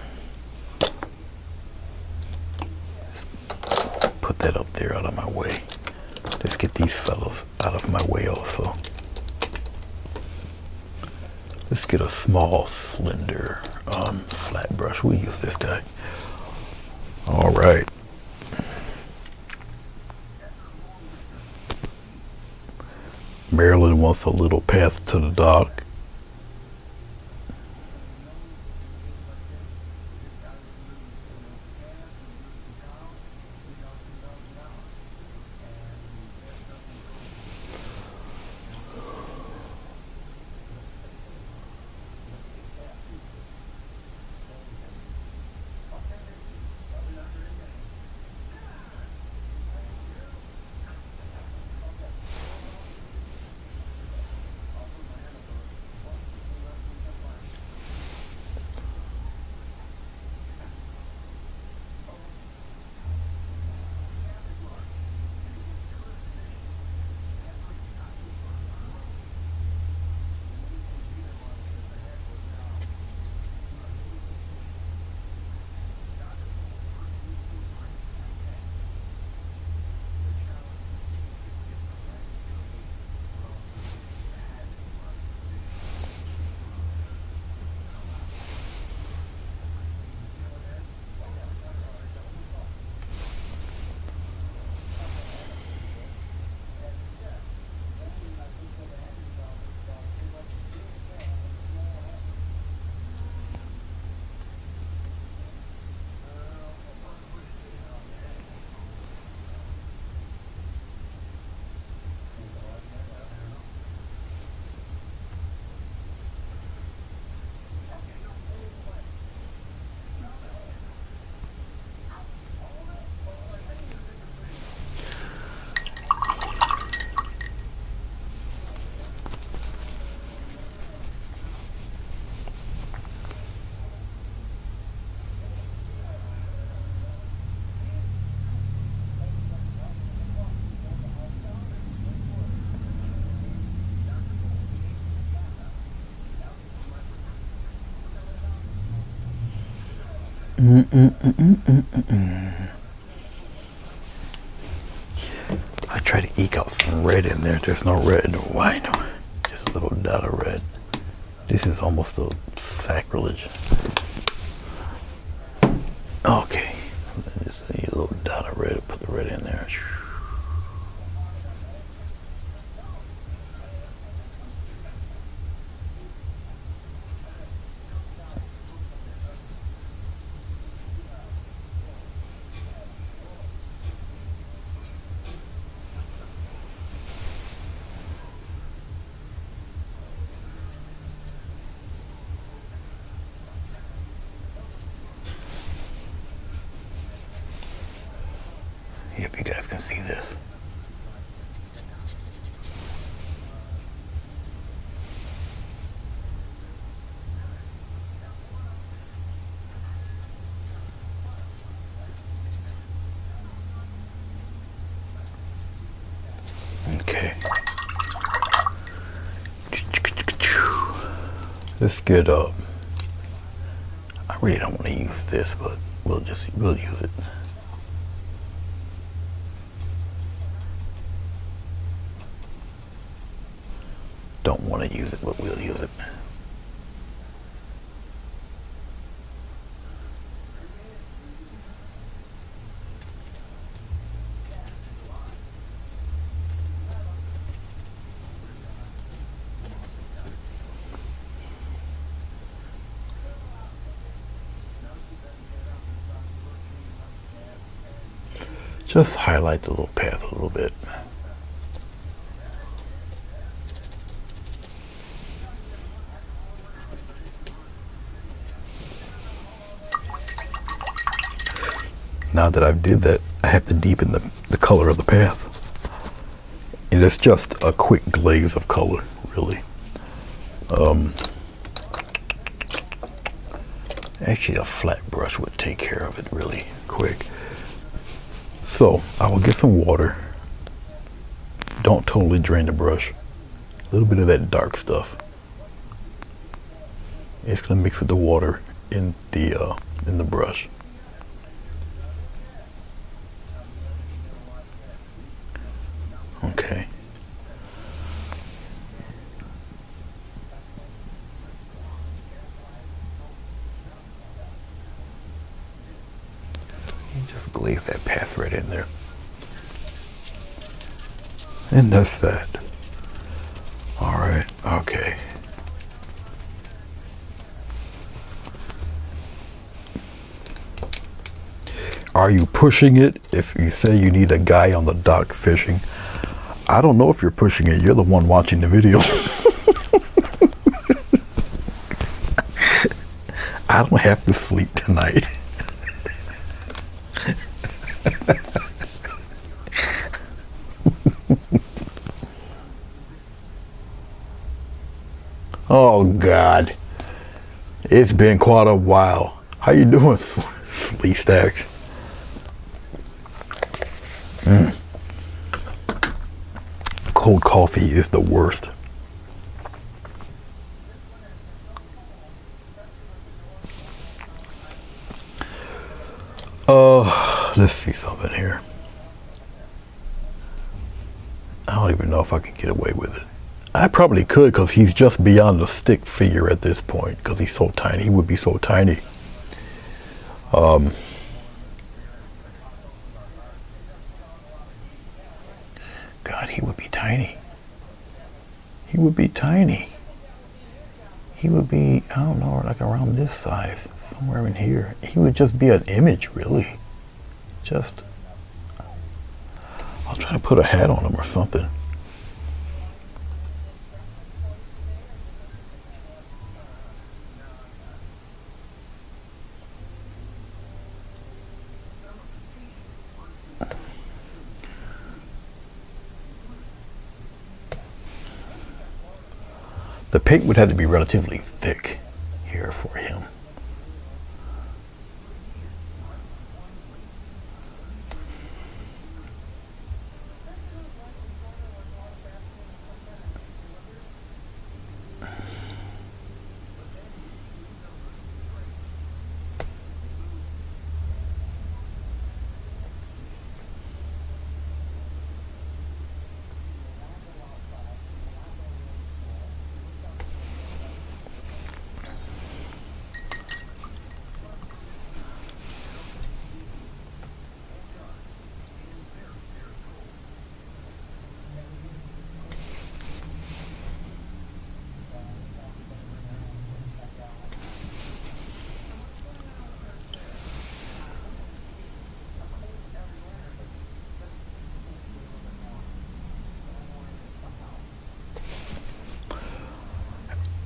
Let's put that up there out of my way. Let's get these fellows out of my way also. Let's get a small, slender, flat brush. We'll use this guy. All right. Marilyn wants a little path to the dock. I try to eke out some red in there. There's no red. Why no? Just a little dot of red. This is almost a sacrilege. Okay. Just need a little dot of red. Put the red in there. Yep, you guys can see this. Okay. Let's get really don't want to use this, but we'll use it. Don't want to use it, but we'll use it. Just highlight the little path a little bit. Now that I've did that, I have to deepen the color of the path. And it's just a quick glaze of color, really. Actually, a flat brush would take care of it really quick. So I will get some water. Don't totally drain the brush. A little bit of that dark stuff. It's gonna mix with the water in the brush. Okay. Just glaze that path right in there. And that's that. All right, okay. Are you pushing it if you say you need a guy on the dock fishing? I don't know if you're pushing it. You're the one watching the video. I don't have to sleep tonight. Oh God, it's been quite a while. How you doing, Slee Stacks? Cold coffee is the worst. Let's see something here. I don't even know if I can get away with it. I probably could, because he's just beyond the stick figure at this point, because he's so tiny. He would be so tiny. God, he would be tiny. He would be tiny. He would be, I don't know, like around this size, somewhere in here. He would just be an image, really. Just, I'll try to put a hat on him or something. The paint would have to be relatively thick here for him.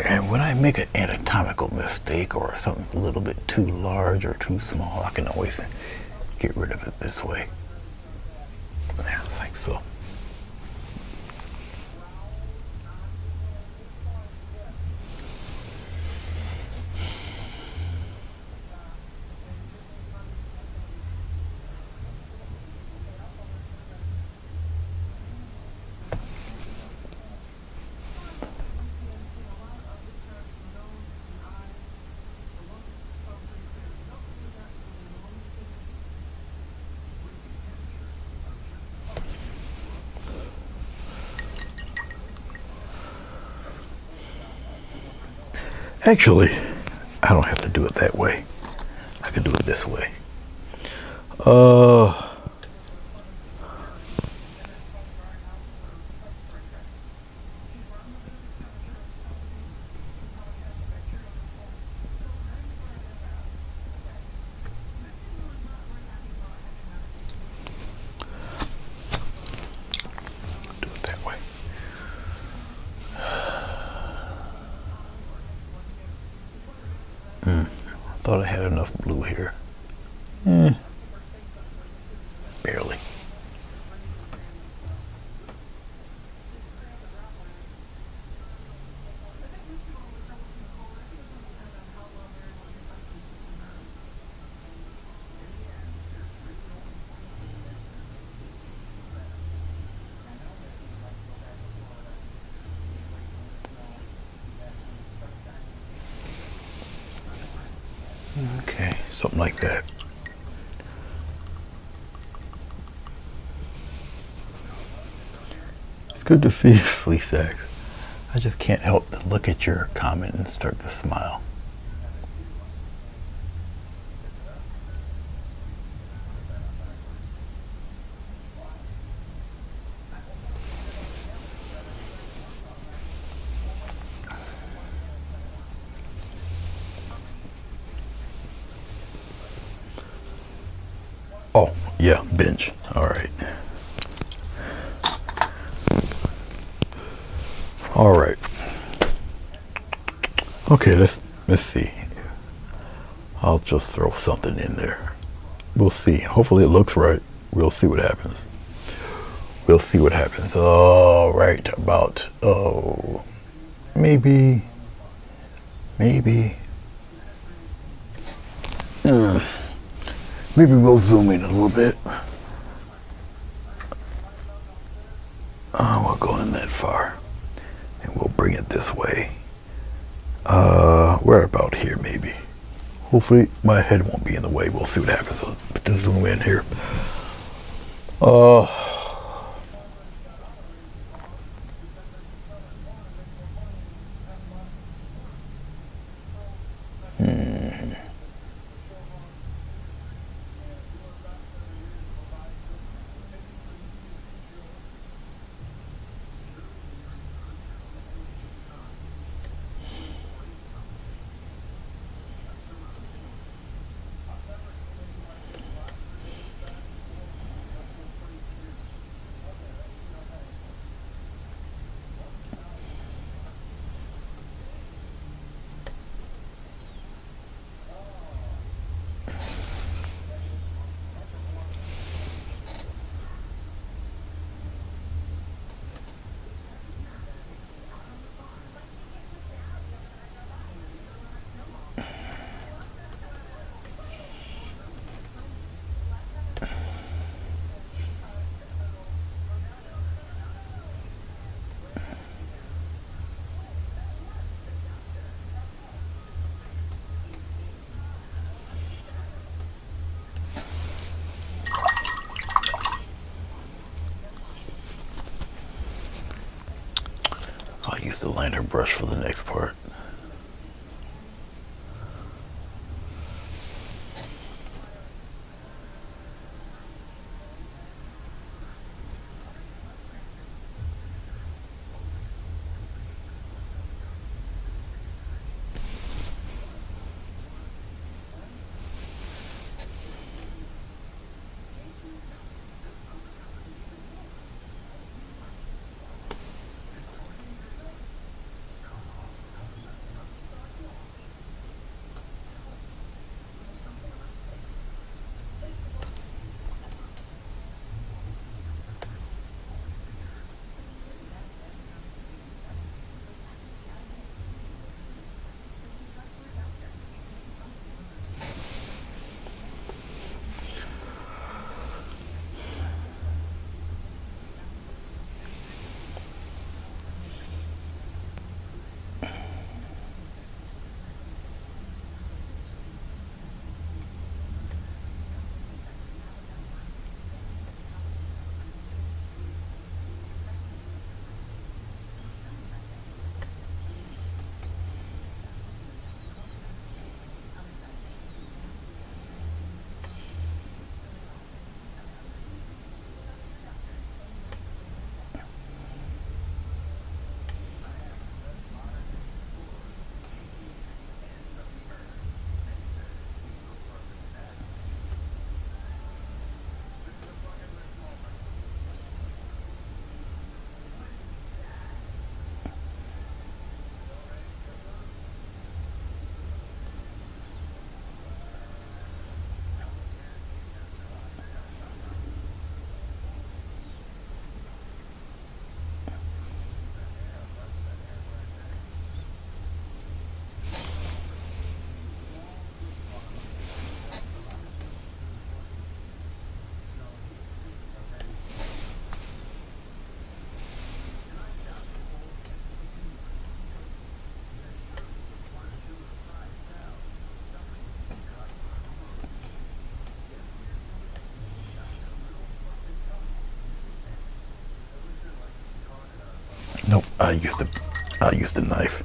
And when I make an anatomical mistake or something's a little bit too large or too small, I can always get rid of it this way. Yeah, like so. Actually, I don't have to do it that way. I can do it this way. Do it that way. Thought I had enough blue here. Barely. Okay, something like that. It's good to see you, Sleesax. I just can't help but look at your comment and start to smile. Oh, yeah, binge. All right. All right. Okay, let's see. I'll just throw something in there. We'll see. Hopefully it looks right. We'll see what happens. We'll see what happens. All right, about maybe. Maybe we'll zoom in a little bit. We'll go in that far, and we'll bring it this way. We're about here, maybe. Hopefully, my head won't be in the way. We'll see what happens. I'll put the zoom in here. I'll use the liner brush for the next part. Nope, I used the knife.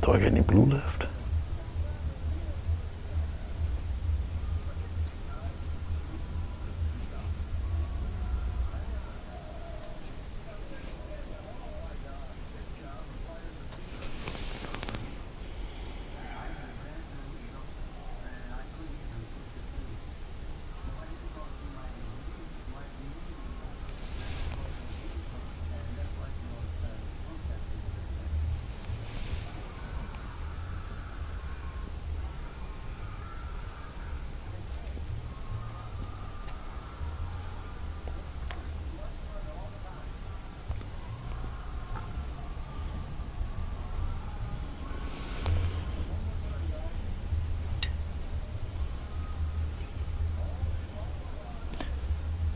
Do I get any blue left?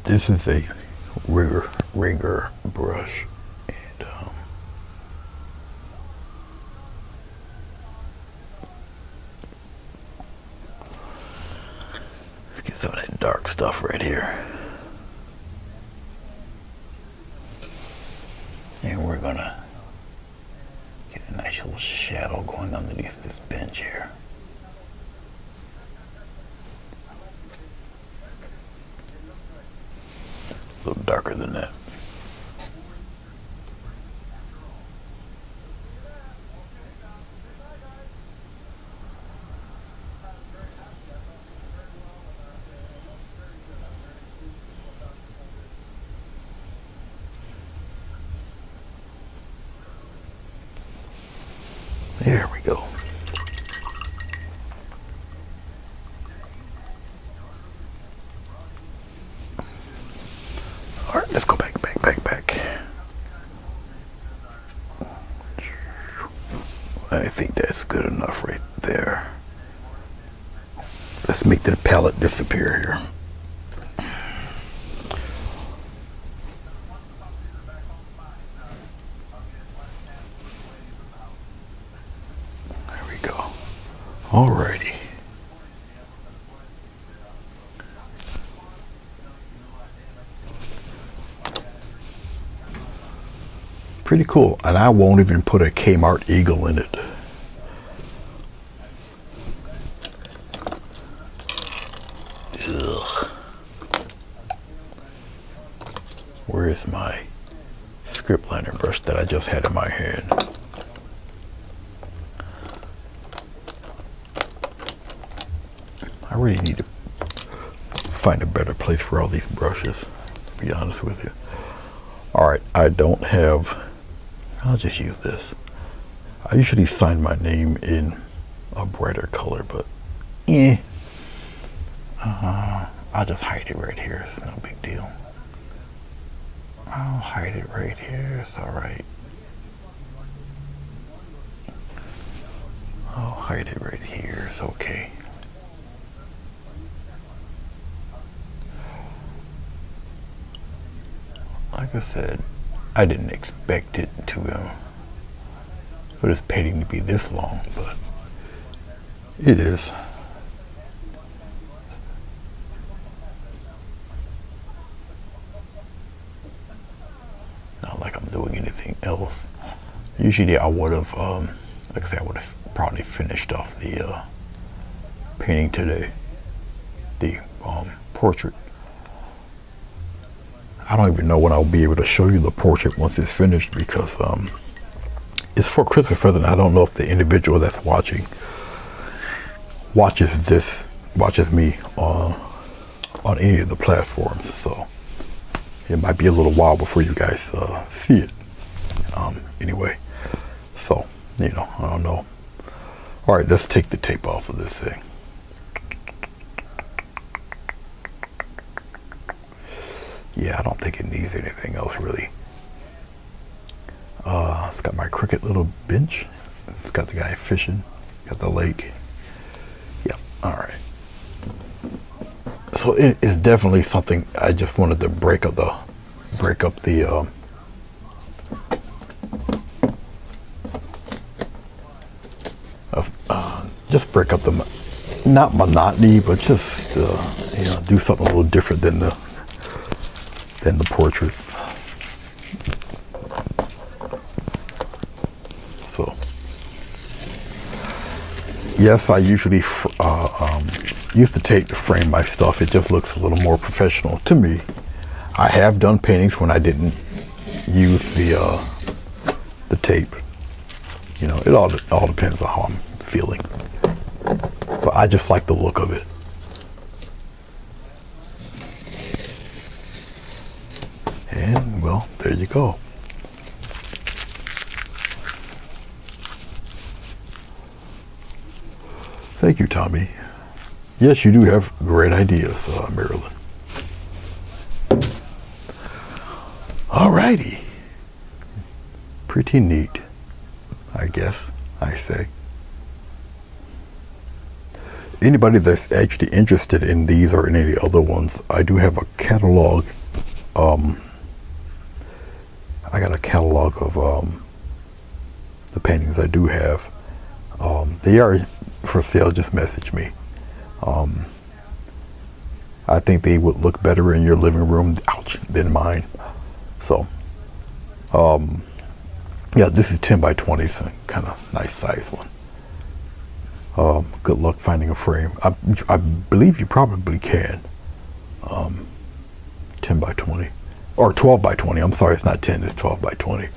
This is a rigger brush, and let's get some of that dark stuff right here, and we're gonna get a nice little shadow going underneath this bench here. A little darker than that. There we go. All right, let's go back. I think that's good enough right there. Let's make the palette disappear here. There we go. Alrighty. Pretty cool, and I won't even put a Kmart eagle in it. Ugh. Where is my script liner brush that I just had in my hand? I really need to find a better place for all these brushes, to be honest with you. All right, I don't have, I'll just use this. I usually sign my name in a brighter color, but I'll just hide it right here. It's no big deal. I'll hide it right here. It's all right. I'll hide it right here. It's okay. Like I said, I didn't expect it to for this painting to be this long, but it is. Not like I'm doing anything else. Usually I would have, like I said, I would have probably finished off the painting today, the portrait. I don't even know when I'll be able to show you the portrait once it's finished, because it's for Christmas present. I don't know if the individual that's watching watches me on any of the platforms. So it might be a little while before you guys see it. Anyway, so, you know, I don't know. All right, let's take the tape off of this thing. Yeah, I don't think it needs anything else really. It's got my cricket little bench. It's got the guy fishing. Got the lake. Yep. All right. So it is definitely something I just wanted to break up the just break up the not monotony, but just you know, do something a little different than the portrait. So yes, I usually use the tape to frame my stuff. It just looks a little more professional to me. I have done paintings when I didn't use the tape. You know, it all depends on how I'm feeling. But I just like the look of it. And well, there you go. Thank you, Tommy. Yes, you do have great ideas, Marilyn. Alrighty. Pretty neat, I guess I say. Anybody that's actually interested in these or any of the other ones, I do have a catalog. I got a catalog of the paintings I do have. They are for sale. Just message me. I think they would look better in your living room, ouch, than mine. So, yeah, this is 10 by 20, so kind of nice size one. Good luck finding a frame. I believe you probably can. 10 by 20 or 12 by 20. I'm sorry, it's not 10, it's 12 by 20.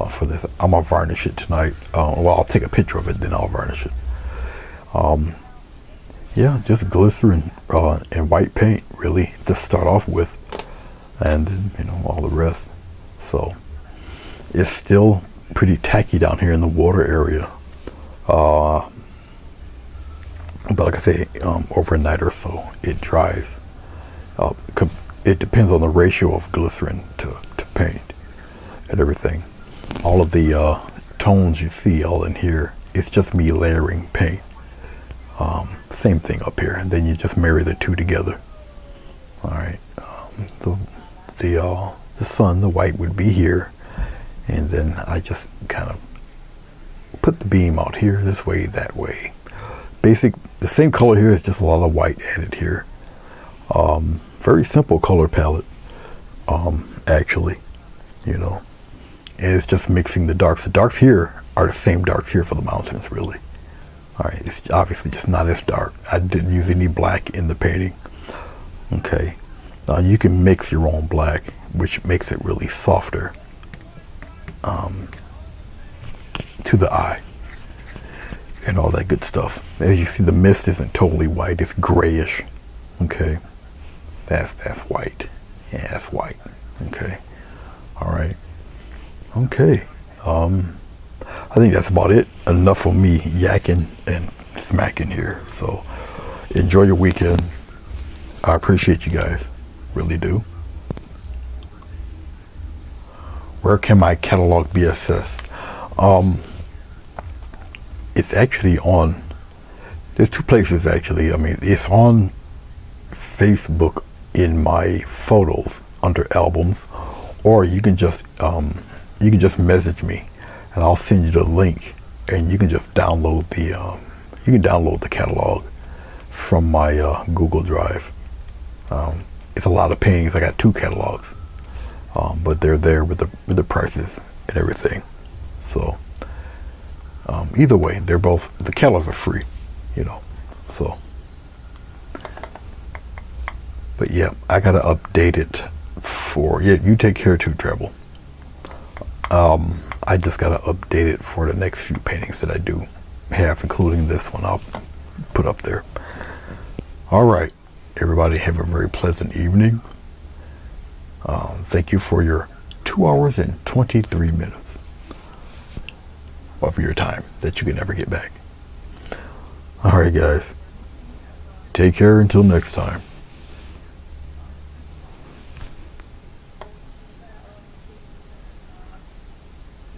For this, I'm gonna varnish it tonight. Well, I'll take a picture of it, then I'll varnish it. Yeah, just glycerin and white paint, really, to start off with, and then, you know, all the rest. So it's still pretty tacky down here in the water area. But like I say, overnight or so, it dries. It depends on the ratio of glycerin to paint and everything. All of the tones you see all in here, it's just me layering paint. Same thing up here, and then you just marry the two together. All right, the sun, the white would be here, and then I just kind of put the beam out here, this way, that way. The same color here is just a lot of white added here. Very simple color palette, actually, you know. And it's just mixing the darks. The darks here are the same darks here for the mountains, really. All right, it's obviously just not as dark. I didn't use any black in the painting. Okay, you can mix your own black, which makes it really softer to the eye and all that good stuff. As you see, the mist isn't totally white, it's grayish. Okay, that's white. Yeah, that's white. Okay, all right. Okay, I think that's about it. Enough of me yakking and smacking here. So enjoy your weekend. I appreciate you guys, really do. Where can my catalog be accessed? It's actually on, there's two places actually. I mean, it's on Facebook in my photos under albums, or you can just message me and I'll send you the link, and you can just download the catalog from my Google Drive. It's a lot of paintings. I got 2 catalogs, but they're there with the prices and everything. So either way, they're both, the catalogs are free, you know. So, but yeah, I gotta update it for, yeah, you take care too, Treble. I just gotta update it for the next few paintings that I do have, including this one I'll put up there. All right, everybody have a very pleasant evening. Thank you for your 2 hours and 23 minutes of your time that you can never get back. All right, guys. Take care until next time.